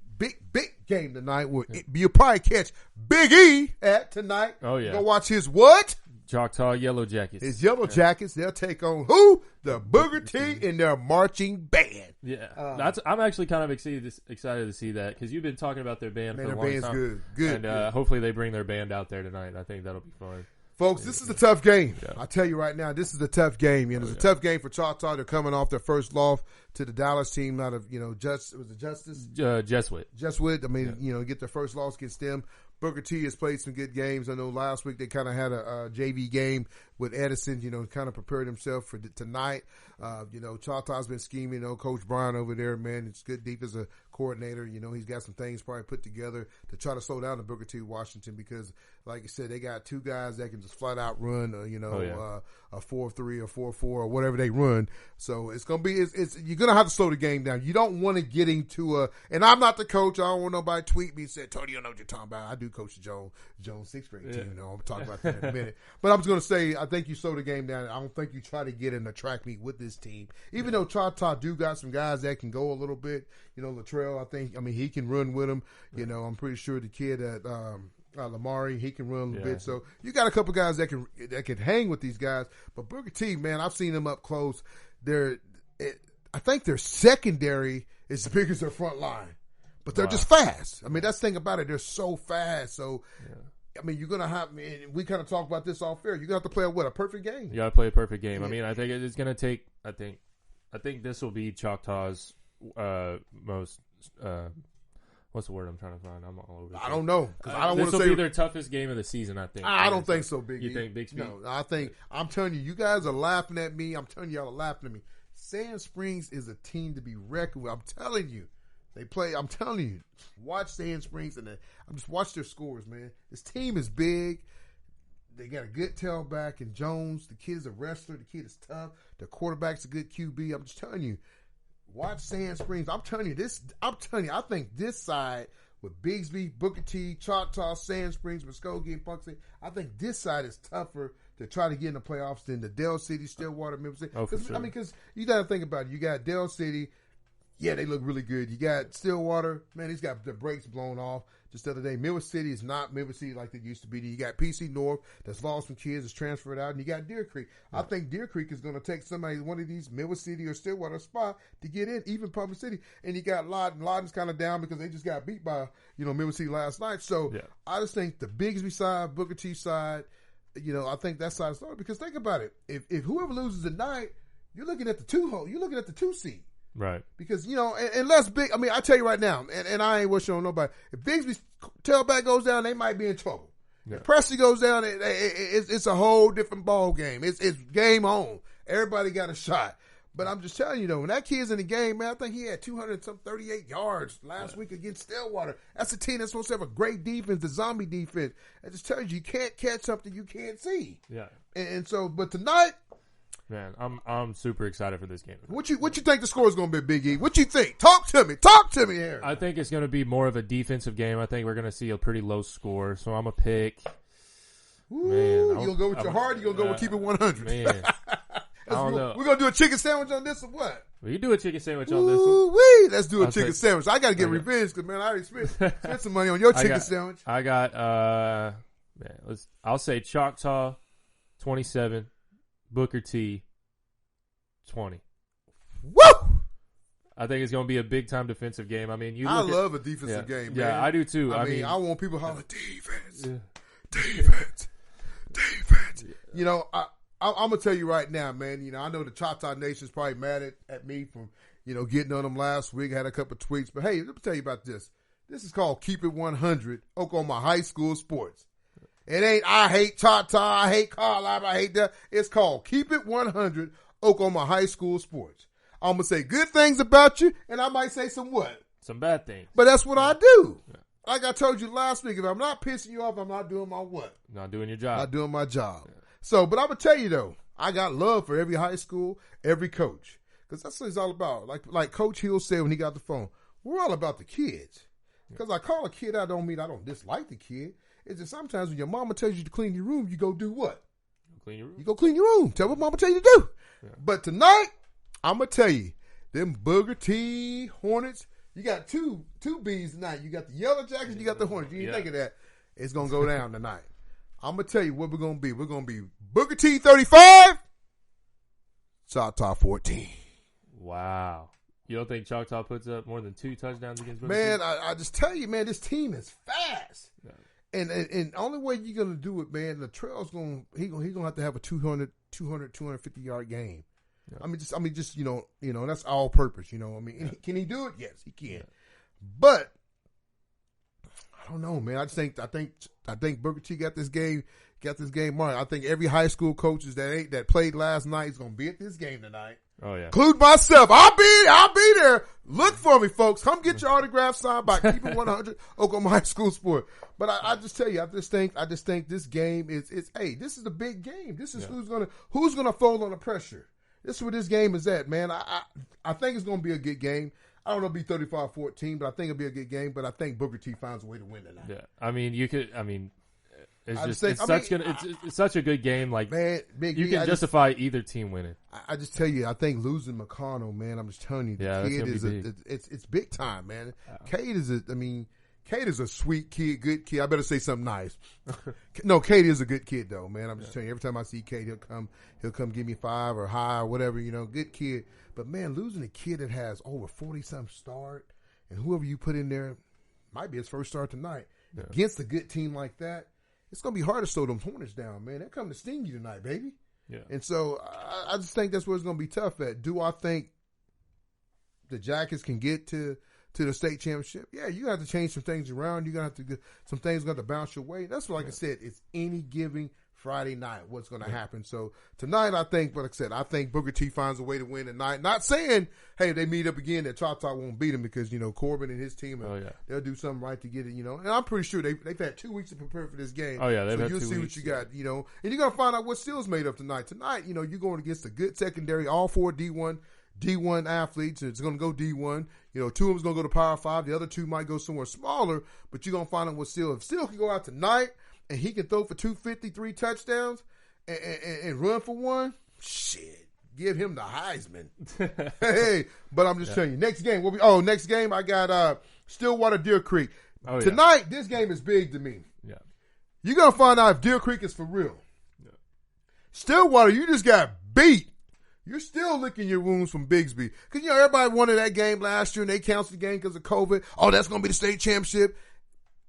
game tonight will you'll probably catch Big E at tonight. Oh yeah, go watch his what? Choctaw Yellow Jackets. His Yellow Jackets. They'll take on who? The Booger T and their marching band. Yeah, I'm actually kind of excited to see that because you've been talking about their band for a long time. Their band's good, and hopefully they bring their band out there tonight. I think that'll be fun. Folks, this is a tough game. Yeah. I tell you right now, this is a tough game. It's a tough game for Choctaw. They're coming off their first loss to the Dallas team out of, Jesuit. Jesuit. I mean, get their first loss against them. Booker T has played some good games. I know last week they kind of had a JV game with Edison, kind of prepared himself for tonight. Choctaw's been scheming. Coach Brian over there, man, it's good deep as a coordinator. He's got some things probably put together to try to slow down the Booker T Washington because, like I said, they got 2 guys that can just flat out run, a 4-3 or 4-4 or whatever they run. So it's going to be, you're going to have to slow the game down. You don't want to get into and I'm not the coach. I don't want nobody to tweet me and say, Tony, you don't know what you're talking about. I do coach the Jones 6th grade team. I'm talking about that in a minute. But I'm just going to say, I think you slow the game down. I don't think you try to get in a track meet with this team. Even though Choctaw do got some guys that can go a little bit. Latrell, he can run with him. I'm pretty sure the kid at Lamari, he can run a little bit. So you got a couple guys that can hang with these guys. But Booker T, man, I've seen them up close. I think their secondary is as big as their front line. But they're just fast. I mean, that's the thing about it. They're so fast. So, I mean, you're going to have – we kind of talked about this off air. You're going to have to play a perfect game. You got to play a perfect game. Yeah. I mean, I think it's going to take – I think this will be Choctaw's most what's the word I'm trying to find? I'm all over. I don't know. I don't want to say – this will be their toughest game of the season, I think. I don't think so, Big E. You think Big Speed? No, I think – I'm telling you guys are laughing at me. I'm telling you, y'all are laughing at me. Sand Springs is a team to be reckoned with. I'm telling you. They play, I'm telling you, watch Sand Springs and I'm just watch their scores, man. This team is big. They got a good tailback in Jones. The kid is a wrestler. The kid is tough. The quarterback's a good QB. I'm just telling you, watch Sand Springs. I'm telling you, I think this side with Bigsby, Booker T, Choctaw, Sand Springs, Muskogee, and Punxsutawney, I think this side is tougher to try to get in the playoffs than the Dell City, Stillwater, Memphis. Oh, for sure. I mean, because you got to think about it. You got Dell City. Yeah, they look really good. You got Stillwater. Man, he's got the brakes blown off. just the other day. Midwest City is not Midwest City like they used to be. You got PC North that's lost some kids, that's transferred out, and you got Deer Creek. Yeah. I think Deer Creek is going to take somebody, one of these Midwest City or Stillwater spot to get in, even Public City. And you got Lawton. Lawton's kind of down because they just got beat by, Midwest City last night. So I just think the Bigsby side, Booker T side, I think that side is started. Because think about it. If whoever loses tonight, you're looking at the 2 You're looking at the 2 seed. Right. Because, unless I tell you right now, and I ain't wishing on nobody, if Bigsby's tailback goes down, they might be in trouble. Yeah. If Presley goes down, it's a whole different ball game. It's game on. Everybody got a shot. But I'm just telling you, though, when that kid's in the game, man, I think he had 238 yards last week against Stillwater. That's a team that's supposed to have a great defense, the zombie defense. I just tell you can't catch something you can't see. Yeah. And so, but tonight, man, I'm super excited for this game. What you think the score is going to be, Big E? What you think? Talk to me here. I think it's going to be more of a defensive game. I think we're going to see a pretty low score. So I'm a pick. Ooh, you gonna go with your heart? You gonna go with keep it 100? Man, I don't know. We're gonna do a chicken sandwich on this or what? We do a chicken sandwich on this one. Let's do a chicken sandwich. I gotta get revenge because man, I already spent some money on your chicken sandwich. I got I'll say Choctaw 27, Booker T 20. Woo! I think it's going to be a big time defensive game. I mean, I love a defensive game, man. Yeah, I do too. I mean, I want people hollering defense, yeah. defense. Yeah. I'm gonna tell you right now, man. I know the Choctaw Nation's probably mad at me from getting on them last week. I had a couple of tweets, but hey, let me tell you about this. This is called Keep It 100 Oklahoma High School Sports. It ain't I hate Choctaw, I hate Carlisle, I hate that. It's called Keep It 100 Oklahoma High School Sports. I'm going to say good things about you, and I might say some what? Some bad things. But that's what I do. Yeah. Like I told you last week, if I'm not pissing you off, I'm not doing my what? Not doing your job. Not doing my job. Yeah. So, but I'm going to tell you, though, I got love for every high school, every coach. Because that's what it's all about. Like Coach Hill said when he got the phone, we're all about the kids. Because I call a kid out don't mean I don't dislike the kid. It's just sometimes when your mama tells you to clean your room, you go do what? Clean your room. You go clean your room. Tell what mama tell you to do. Yeah. But tonight, I'm going to tell you, them Booger T Hornets, you got two B's tonight. You got the Yellow Jackets, you got the Hornets. You didn't think of that. It's going to go down tonight. I'm going to tell you what we're going to be. We're going to be Booger T 35, Choctaw 14. Wow. You don't think Choctaw puts up more than 2 touchdowns against Booger T? Man, I just tell you, man, this team is fast. Yeah. And only way you're going to do it, man, Latrell's going to have to have a 250 yard game. Yeah. I mean, just that's all purpose. Can he do it? Yes, he can. Yeah. But I don't know, man. I think Booker T got this game right. I think every high school coaches that played last night is going to be at this game tonight. Oh yeah, include myself. I'll be there. Look for me, folks. Come get your autograph signed by Keep It 100 Oklahoma High School Sport. But I just tell you, I just think this game is this is a big game. This is who's gonna fold under pressure. This is where this game is at, man. I think it's gonna be a good game. I don't know, it'll be 35-14, but I think it'll be a good game. But I think Booker T finds a way to win tonight. Yeah, it's such a good game. Like, man, you can justify either team winning. I just tell you, I think losing McConnell, man. I'm just telling you, the kid is it's big time, man. Yeah. Cade is a sweet kid, good kid. I better say something nice. No, Cade is a good kid though, man. I'm just telling you, every time I see Cade, he'll come give me 5 or high or whatever, good kid. But man, losing a kid that has over 40-something start and whoever you put in there might be his first start tonight against a good team like that. It's going to be hard to slow them Hornets down, man. They're coming to sting you tonight, baby. Yeah. And so I just think that's where it's going to be tough at. Do I think the Jackets can get to the state championship? Yeah, you have to change some things around. You're going to have to get some things going to bounce your way. That's what, like I said, it's any given Friday night what's going to happen. So tonight, I think Booker T finds a way to win tonight. Not saying, hey, if they meet up again, that Choctaw won't beat them because, Corbin and his team, they'll do something right to get it, And I'm pretty sure they've had 2 weeks to prepare for this game. Oh, yeah, they've so had you'll 2 see weeks, what you got, And you're going to find out what Steele's made of tonight. Tonight, you're going against a good secondary, all 4 D1 athletes. It's going to go D1. 2 of them's going to go to Power 5. The other 2 might go somewhere smaller, but you're going to find out what Steele. If Steele can go out tonight and he can throw for 253 touchdowns and run for 1, shit, give him the Heisman. Hey, but I'm just telling you, next game I got Stillwater Deer Creek. Oh, yeah. Tonight, this game is big to me. Yeah. You're going to find out if Deer Creek is for real. Yeah. Stillwater, you just got beat. You're still licking your wounds from Bigsby. Because, everybody wanted that game last year, and they canceled the game because of COVID. Oh, that's going to be the state championship.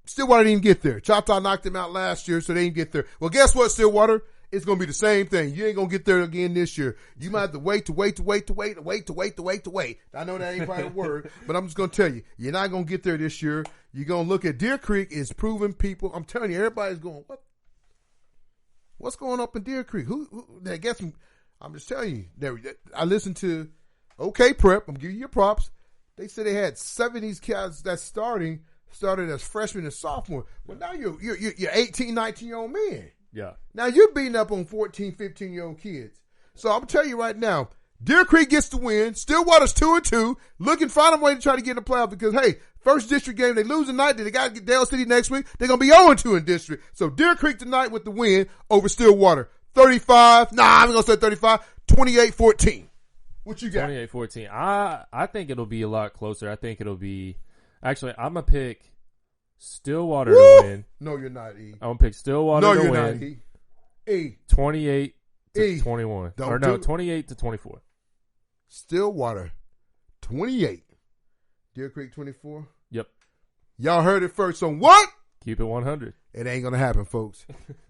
Stillwater didn't get there. Choctaw knocked them out last year, so they didn't get there. Well, guess what, Stillwater? It's going to be the same thing. You ain't going to get there again this year. You might have to wait. I know that ain't probably a word, but I'm just going to tell you, you're not going to get there this year. You're going to look at Deer Creek is proving people. I'm telling you, everybody's going, what? What's going up in Deer Creek? Who I guess I'm just telling you. I listened to OK Prep. I'm giving you your props. They said they had 7 of these kids that started as freshmen and sophomore. Well, now you're 18, 19-year-old men. Yeah. Now you're beating up on 14, 15-year-old kids. So I'm telling you right now, Deer Creek gets the win. Stillwater's 2-2. Looking find a way to try to get in the playoff because, hey, first district game, they lose tonight. Then they got to get Dale City next week. They're going to be 0-2 in district. So Deer Creek tonight with the win over Stillwater. 35. Nah, I'm going to say 35. 28-14. What you got? 28-14. I think it'll be a lot closer. I think it'll be – actually, I'm going to pick – Stillwater to win. No, you're not, E. I'm going to pick Stillwater to win. No, you're not, E. E. 28-21. Don't or no, 28-24. Stillwater, 28. Deer Creek, 24. Yep. Y'all heard it first. So what? Keep it 100. It ain't going to happen, folks.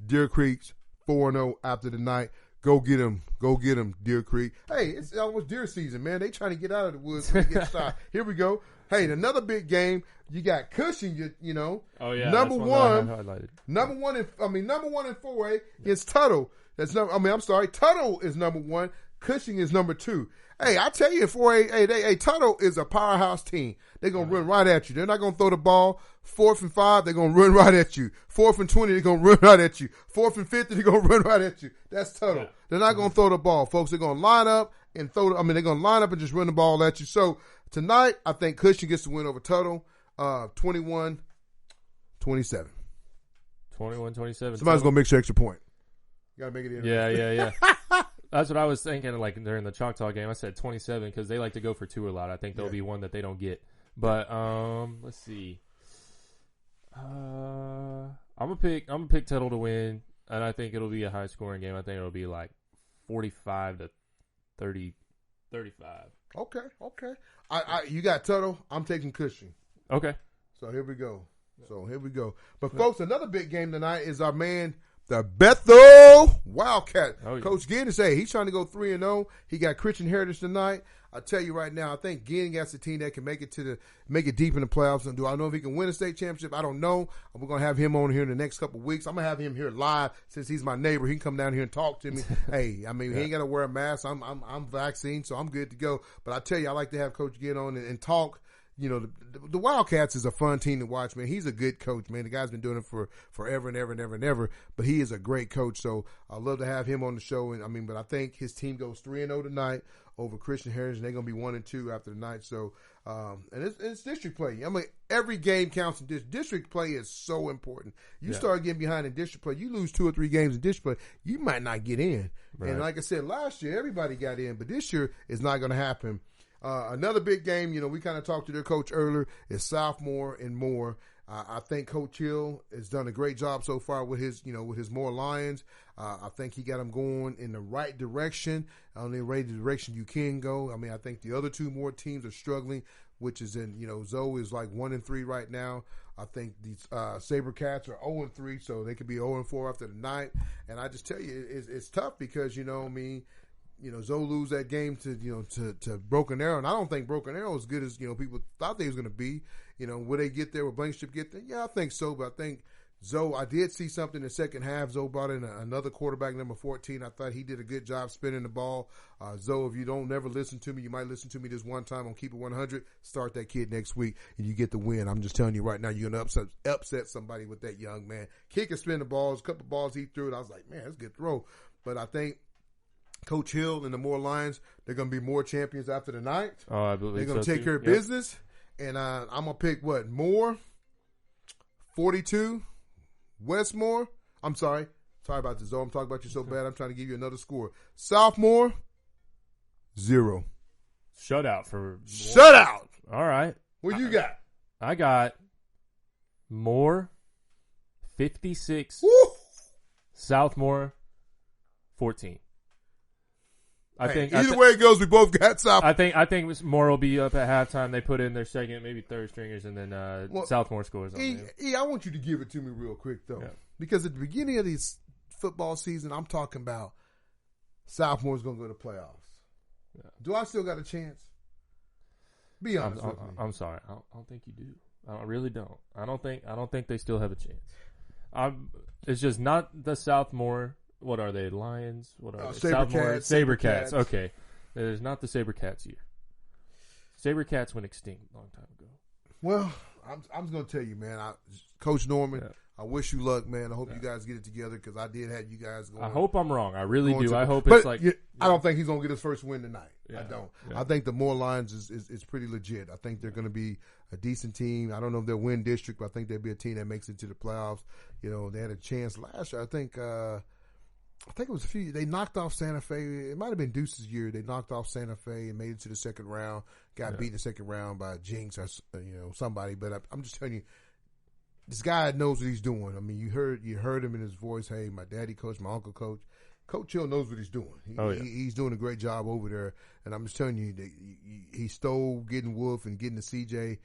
Deer Creek's 4-0 after the night. Go get him. Go get him, Deer Creek. Hey, it's almost deer season, man. They trying to get out of the woods when they get shot. Here we go. Hey, another big game. You got Cushing, you know. Oh yeah, number one in 4A Yeah. against Tuttle. Tuttle is number 1. Cushing is number 2. Hey, I tell you, in 4A, Tuttle is a powerhouse team. They're gonna run right at you. They're not gonna throw the ball. 4th and 5, they're gonna run right at you. 4th and 20, they're gonna run right at you. 4th and 50, they're gonna run right at you. That's Tuttle. Yeah. They're not gonna throw the ball, folks. They're gonna line up and they're gonna line up and just run the ball at you. So tonight, I think Cushing gets the win over Tuttle. 21-27. 21-27. Somebody's going to make your extra point. You got to make it in. Yeah. That's what I was thinking, like, during the Choctaw game. I said 27 because they like to go for 2 a lot. I think there'll be one that they don't get. But, let's see. I'm gonna pick Tuttle to win, and I think it'll be a high-scoring game. I think it'll be, like, 45-35. Okay. You got Tuttle. I'm taking Cushing. Okay. So here we go. But folks, another big game tonight is our man, the Bethel Wildcat. Oh, yeah. Coach Giddens, he's trying to go 3-0. He got Christian Heritage tonight. I tell you right now, I think Giddens got the team that can make it deep in the playoffs. And do I know if he can win a state championship? I don't know. We're gonna have him on here in the next couple of weeks. I'm gonna have him here live since he's my neighbor. He can come down here and talk to me. Hey, I mean, he ain't gotta wear a mask. I'm vaccinated, so I'm good to go. But I tell you, I like to have Coach get on and talk. You know, the Wildcats is a fun team to watch, man. He's a good coach, man. The guy's been doing it for forever and ever. But he is a great coach, so I love to have him on the show. And but I think his team goes 3-0 tonight over Christian Heritage, and they're gonna be 1-2 after the night. So, and it's district play. I mean, every game counts in district play is so important. You start getting behind in district play, you lose 2 or 3 games in district play, you might not get in. Right. And like I said, last year everybody got in, but this year it's not gonna happen. Another big game, we kind of talked to their coach earlier, is Southmore and Moore. I think Coach Hill has done a great job so far with his Moore Lions. I think he got them going in the right direction, on the right direction you can go. I mean, I think the other 2 more teams are struggling, which is Zoe is like 1-3 right now. I think these SaberCats are 0-3, so they could be 0-4 after the night. And I just tell you, it's tough because, Zoe lose that game to Broken Arrow, and I don't think Broken Arrow is as good as people thought they was going to be. Will they get there? Will Blankenship get there? Yeah, I think so. But I think Zoe, I did see something in the second half. Zoe brought in another quarterback, number 14. I thought he did a good job spinning the ball. Zoe, if you don't never listen to me, you might listen to me this one time on Keep It 100. Start that kid next week, and you get the win. I'm just telling you right now, you're going to upset somebody with that young man. Kid can spin the balls. A couple balls he threw, and I was like, man, that's a good throw. But I think Coach Hill and the Moore Lions, they're going to be more champions after the night. Oh, I believe they're going to take too. care of business. And I'm going to pick Moore, 42, Westmore. I'm sorry about this, Zoe. I'm talking about you so bad. I'm trying to give you another score. Southmore, 0. Shutout. All right. What you got? I got Moore, 56. Woo! Southmore, 14. Either way it goes, we both got South. I think Moore will be up at halftime. They put in their second, maybe third stringers, and then Southmore scores. I want you to give it to me real quick though, because at the beginning of this football season, I'm talking about Southmore's going to go to the playoffs. Yeah. Do I still got a chance? Be honest with me. I'm sorry. I don't think you do. I really don't. I don't think they still have a chance. It's just not the Southmore. What are they? Lions? What are they? Sabercats. Okay. It is not the Sabercats year. Sabercats went extinct a long time ago. Well, I'm just going to tell you, man. Coach Norman, I wish you luck, man. I hope you guys get it together because I did have you guys going. I hope I'm wrong. I really do. I hope it's like. I don't think he's going to get his first win tonight. Yeah, I don't. Yeah. I think the Moore Lions is pretty legit. I think they're going to be a decent team. I don't know if they'll win district, but I think they'll be a team that makes it to the playoffs. You know, they had a chance last year. I think it was a few. They knocked off Santa Fe. It might have been Deuce's year. They knocked off Santa Fe and made it to the second round. Got beat in the second round by Jinx or somebody. But I'm just telling you, this guy knows what he's doing. I mean, you heard him in his voice. Hey, my daddy coach, my uncle coach. Coach Hill knows what he's doing. He's doing a great job over there. And I'm just telling you, he stole getting Wolf and getting the CJ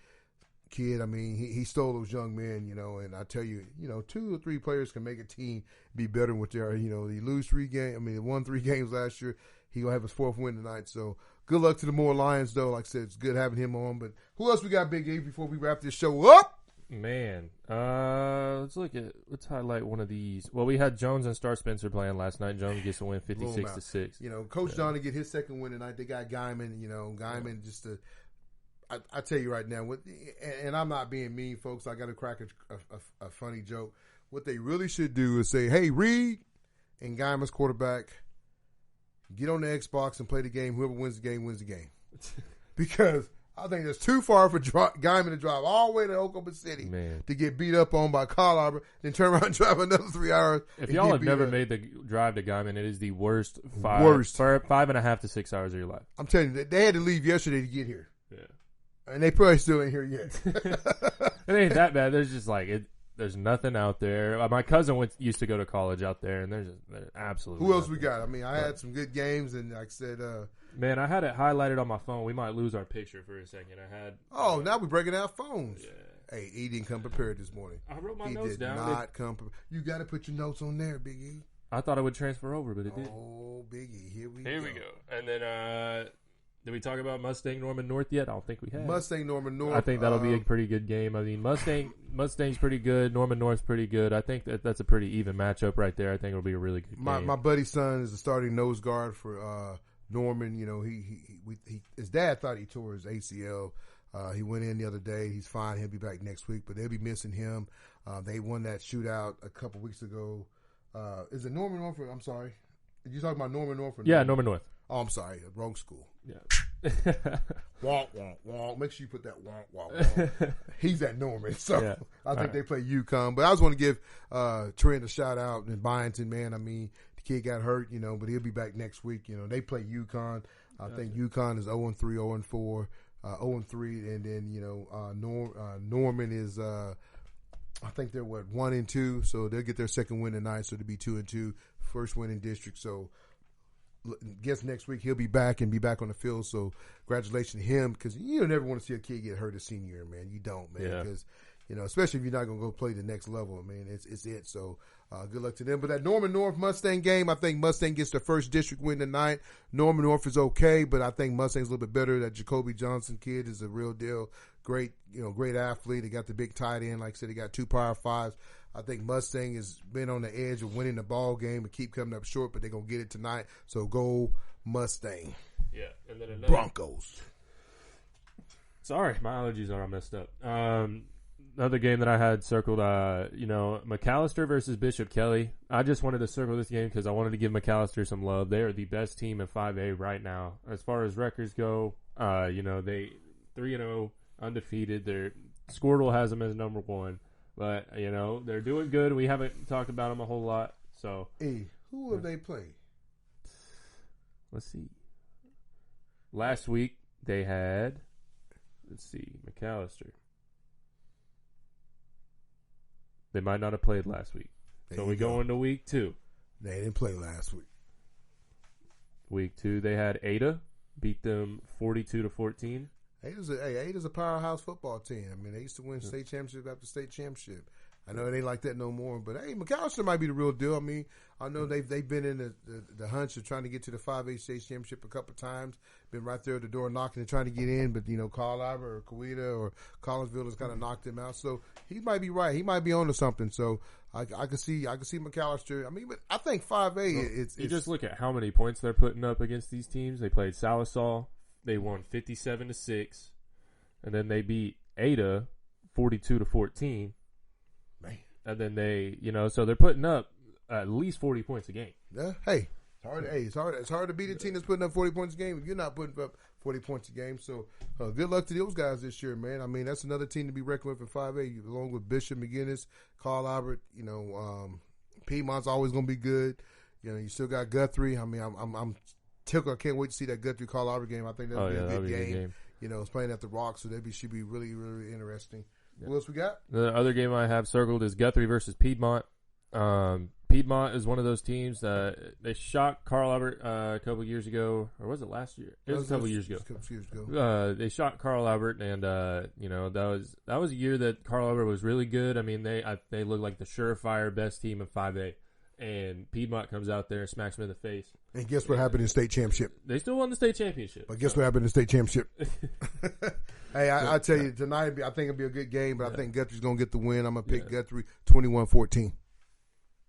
kid. I mean, he stole those young men, and I tell you, 2 or 3 players can make a team be better than what they are. They lose 3 games. I mean, they won 3 games last year. He going to have his 4th win tonight. So good luck to the Moore Lions, though. Like I said, it's good having him on. But who else we got, Big A, before we wrap this show up? Man, let's highlight one of these. Well, we had Jones and Star Spencer playing last night. Jones gets a win 56-6. Coach Johnny get his second win tonight. They got Guyman, Guyman just I tell you right now, and I'm not being mean, folks. I got to crack a funny joke. What they really should do is say, hey, Reed and Guyman's quarterback, get on the Xbox and play the game. Whoever wins the game wins the game. Because I think it's too far for Guyman to drive all the way to Oklahoma City to get beat up on by Carl Arbor, then turn around and drive another 3 hours. If y'all have never made the drive to Guyman, it is the worst 5.5 to 6 hours of your life. I'm telling you, they had to leave yesterday to get here. Yeah. And they probably still ain't here yet. It ain't that bad. There's just there's nothing out there. My cousin used to go to college out there, and there's absolutely Who else nothing. we got? I mean, I had some good games, and like I said, man, I had it highlighted on my phone. We might lose our picture for a second. Now we're breaking out phones. Yeah. Hey, he didn't come prepared this morning. I wrote my notes down. He did not come prepared. You got to put your notes on there, Big E. I thought it would transfer over, but it didn't. Oh, Big E, here we go. And then, did we talk about Mustang Norman North yet? I don't think we have. Mustang Norman North. I think that'll be a pretty good game. I mean, Mustang's pretty good. Norman North's pretty good. I think that's a pretty even matchup right there. I think it'll be a really good game. My buddy's son is the starting nose guard for Norman. His dad thought he tore his ACL. He went in the other day. He's fine. He'll be back next week, but they'll be missing him. They won that shootout a couple weeks ago. Is it Norman North? I'm sorry. Are you talking about Norman North? Norman North. Oh, I'm sorry. Wrong school. Yeah. Wonk, wonk, wonk. Make sure you put that wonk, wonk, wonk. He's at Norman. So I think they play UConn. But I just want to give Trent a shout out and Byington, man. I mean, the kid got hurt, but he'll be back next week. They play UConn. I think UConn is 0-3, 0-4, 0-3. And then, Norman is, I think they're 1-2. So they'll get their second win tonight. So they'll be 2-2, first win in district. So, guess next week he'll be back on the field. So congratulations to him, because you never want to see a kid get hurt his senior year, man. You don't, man, because especially if you're not going to go play the next level. I mean, it's it. So good luck to them. But that Norman North Mustang game, I think Mustang gets their first district win tonight. Norman North is okay, but I think Mustang's a little bit better. That Jacoby Johnson kid is a real deal. Great, great athlete. They got the big tight end. Like I said, they got 2 Power 5s. I think Mustang has been on the edge of winning the ball game and keep coming up short, but they're going to get it tonight. So go Mustang. Yeah. And then Broncos. Sorry, my allergies are all messed up. Another game that I had circled, McAllister versus Bishop Kelly. I just wanted to circle this game because I wanted to give McAllister some love. They are the best team in 5A right now. As far as records go, they 3-0, undefeated. Squirtle has them as number 1. But, they're doing good. We haven't talked about them a whole lot. So, hey, who have they played? Let's see. Last week, they had, McAllister. They might not have played last week. So we go into week 2. They didn't play last week. Week 2, they had Ada beat them 42-14. Ada's a powerhouse football team. I mean, they used to win state championship after state championship. I know it ain't like that no more, but hey, McAllister might be the real deal. I mean, I know they've been in the hunch of trying to get to the 5A state championship a couple of times. Been right there at the door knocking and trying to get in, but Carl Albert or Coweta or Collinsville has kind of knocked him out. So he might be right. He might be onto something. So I can see McAllister. I mean, but I think 5A. You just look at how many points they're putting up against these teams. They played Salisaw. They won 57-6, and then they beat Ada 42-14. Man. And then they, so they're putting up at least 40 points a game. Yeah. Hey, it's hard to beat a team that's putting up 40 points a game if you're not putting up 40 points a game. So good luck to those guys this year, man. I mean, that's another team to be reckoned with for 5A, along with Bishop, McGinnis, Carl Albert. Piedmont's always going to be good. You still got Guthrie. I mean, I'm tickled. I can't wait to see that Guthrie Carl Albert game. I think that'll be a good game. It's playing at the Rock, so should be really, really interesting. Yeah. What else we got? The other game I have circled is Guthrie versus Piedmont. Piedmont is one of those teams that they shocked Carl Albert a couple years ago, or was it last year? It was a couple years ago. They shocked Carl Albert, and that was a year that Carl Albert was really good. I mean, they looked like the surefire best team in 5A. And Piedmont comes out there and smacks them in the face. And guess what happened in the state championship? They still won the state championship. But guess what happened in the state championship? Hey, I tell you, tonight I think it'll be a good game, but I think Guthrie's going to get the win. I'm going to pick Guthrie 21-14.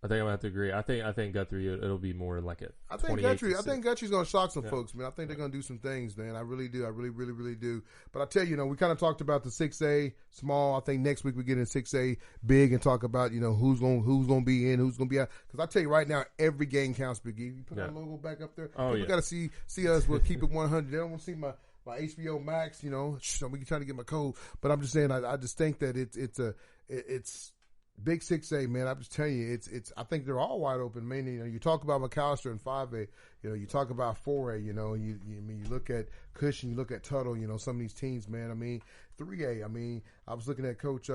I think I'm gonna have to agree. I think Guthrie it'll be more like a. I think Guthrie's gonna shock some folks, man. I think they're gonna do some things, man. I really do. I really, really, really do. But I tell you, we kind of talked about the 6A small. I think next week we get in 6A big and talk about who's gonna be in, who's gonna be out. Because I tell you right now, every game counts. Big E, you put our logo back up there. People got to see us. We'll keep it 100. They don't want to see my HBO Max. We can try to get my code. But I'm just saying, I just think that it's. Big 6A, man. I'm just telling you, it's. I think they're all wide open. Mainly, you talk about McAllister and 5A. You talk about 4A. You look at Cushing, you look at Tuttle. Some of these teams, man. I mean, 3A. I mean, I was looking at Coach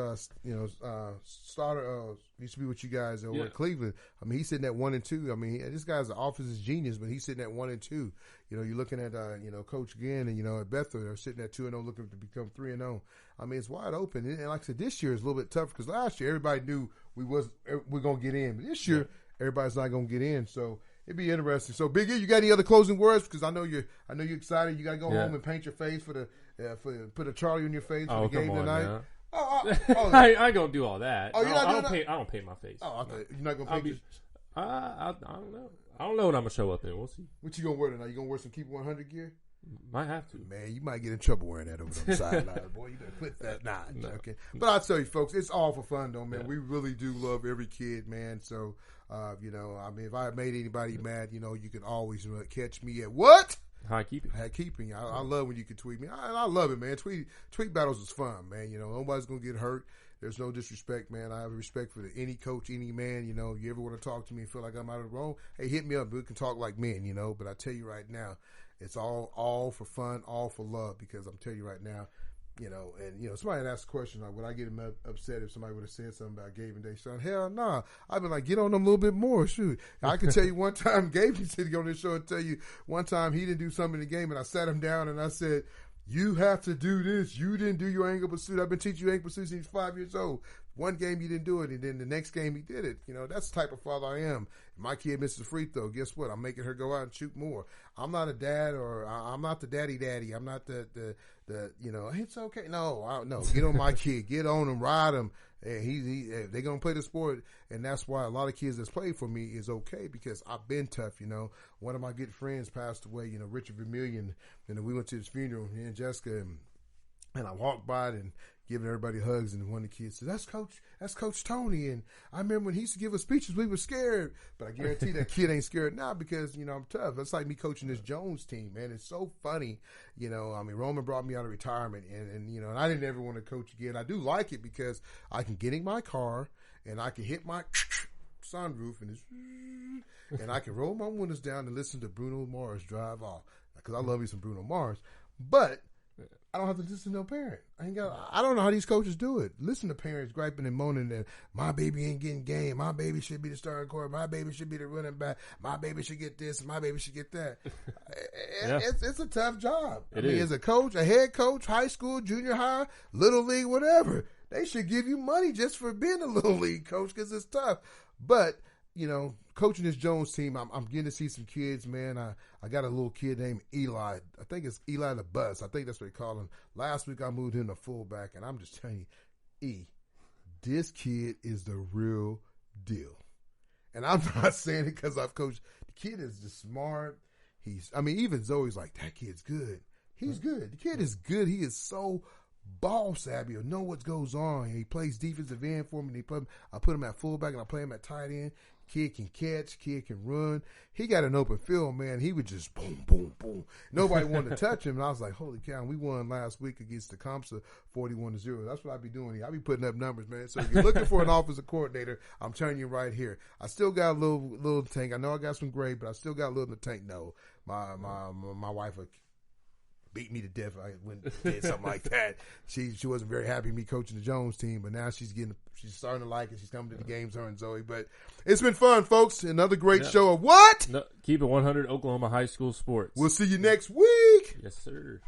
Starter. Used to be with you guys over at Cleveland. I mean, he's sitting at 1 and 2. I mean, this guy's an offensive genius, but he's sitting at 1 and 2. You're looking at Coach Ginn and at Bethel, they're sitting at 2-0, looking to become 3-0. I mean, it's wide open. And like I said, this year is a little bit tougher because last year everybody knew we're gonna get in, but this year everybody's not gonna get in. So it'd be interesting. So Big E, you got any other closing words? Because I know you're excited. You got to go home and paint your face for put a Charlie on your face for the game tonight. Now. I ain't gonna do all that. Oh, you're not doing that? I don't paint my face. Oh, I thought you're not gonna paint. I don't know. I don't know what I'm gonna show up in. We'll see. What you gonna wear tonight? You gonna wear some Keep 100 gear? Might have to. Man, you might get in trouble wearing that over the sideline. Boy, you better quit that. Nah, I'm joking. But I'll tell you, folks, it's all for fun, though, man. Yeah. We really do love every kid, man. So, I mean, if I made anybody mad, you can always catch me at what? High keeping. I love when you can tweet me. I love it, man. Tweet battles is fun, man. Nobody's going to get hurt. There's no disrespect, man. I have respect for any coach, any man. You ever want to talk to me and feel like I'm out of the wrong, hey, hit me up. We can talk like men, But I tell you right now, it's all for fun, all for love, because I'm telling you right now, somebody had asked a question, like, would I get upset if somebody would have said something about Gabe and Deshaun? Hell nah. I've been like, get on them a little bit more. Shoot. I can tell you one time, Gabe was sitting on this show and tell you one time he didn't do something in the game, and I sat him down and I said, you have to do this. You didn't do your ankle pursuit. I've been teaching you ankle pursuit since he's 5 years old. One game you didn't do it, and then the next game he did it. That's the type of father I am. If my kid misses a free throw, guess what? I'm making her go out and shoot more. I'm not a dad, or I'm not the daddy. I'm not the it's okay. No, get on my kid. Get on him, ride him. They're going to play the sport, and that's why a lot of kids that's played for me is okay, because I've been tough, One of my good friends passed away, Richard Vermillion, and we went to his funeral, me and Jessica, and I walked by it and giving everybody hugs, and one of the kids said, that's Coach Tony, and I remember when he used to give us speeches, we were scared, but I guarantee that kid ain't scared now because, I'm tough. That's like me coaching this Jones team, man. It's so funny, Roman brought me out of retirement, and I didn't ever want to coach again. I do like it because I can get in my car, and I can hit my sunroof, and I can roll my windows down and listen to Bruno Mars drive off, because I love me some Bruno Mars, but I don't have to listen to no parent. I don't know how these coaches do it. Listen to parents griping and moaning that my baby ain't getting game. My baby should be the starting quarterback. My baby should be the running back. My baby should get this. My baby should get that. It's a tough job. I mean, as a coach, a head coach, high school, junior high, little league, whatever, they should give you money just for being a little league coach because it's tough. But, you know, coaching this Jones team, I'm getting to see some kids, man. I got a little kid named Eli. I think it's Eli the Bus. I think that's what they call him. Last week I moved him to fullback, and I'm just telling you, this kid is the real deal. And I'm not saying it because I've coached. The kid is just smart. Even Zoe's like, that kid's good. He's good. The kid is good. He is so ball savvy or know what goes on. He plays defensive end for me. I put him at fullback and I play him at tight end. Kid can catch. Kid can run. He got an open field, man. He would just boom, boom, boom. Nobody wanted to touch him. And I was like, holy cow. We won last week against the Comsa 41-0. That's what I be doing here. I be putting up numbers, man. So if you're looking for an offensive coordinator, I'm telling you right here. I still got a little tank. I know I got some grade, but I still got a little in the tank. No, my wife beat me to death. I went and did something like that. She wasn't very happy with me coaching the Jones team, but now she's starting to like it. She's coming to the games, her and Zoe. But it's been fun, folks. Another great show of what? No, keep it 100 Oklahoma high school sports. We'll see you next week. Yes, sir.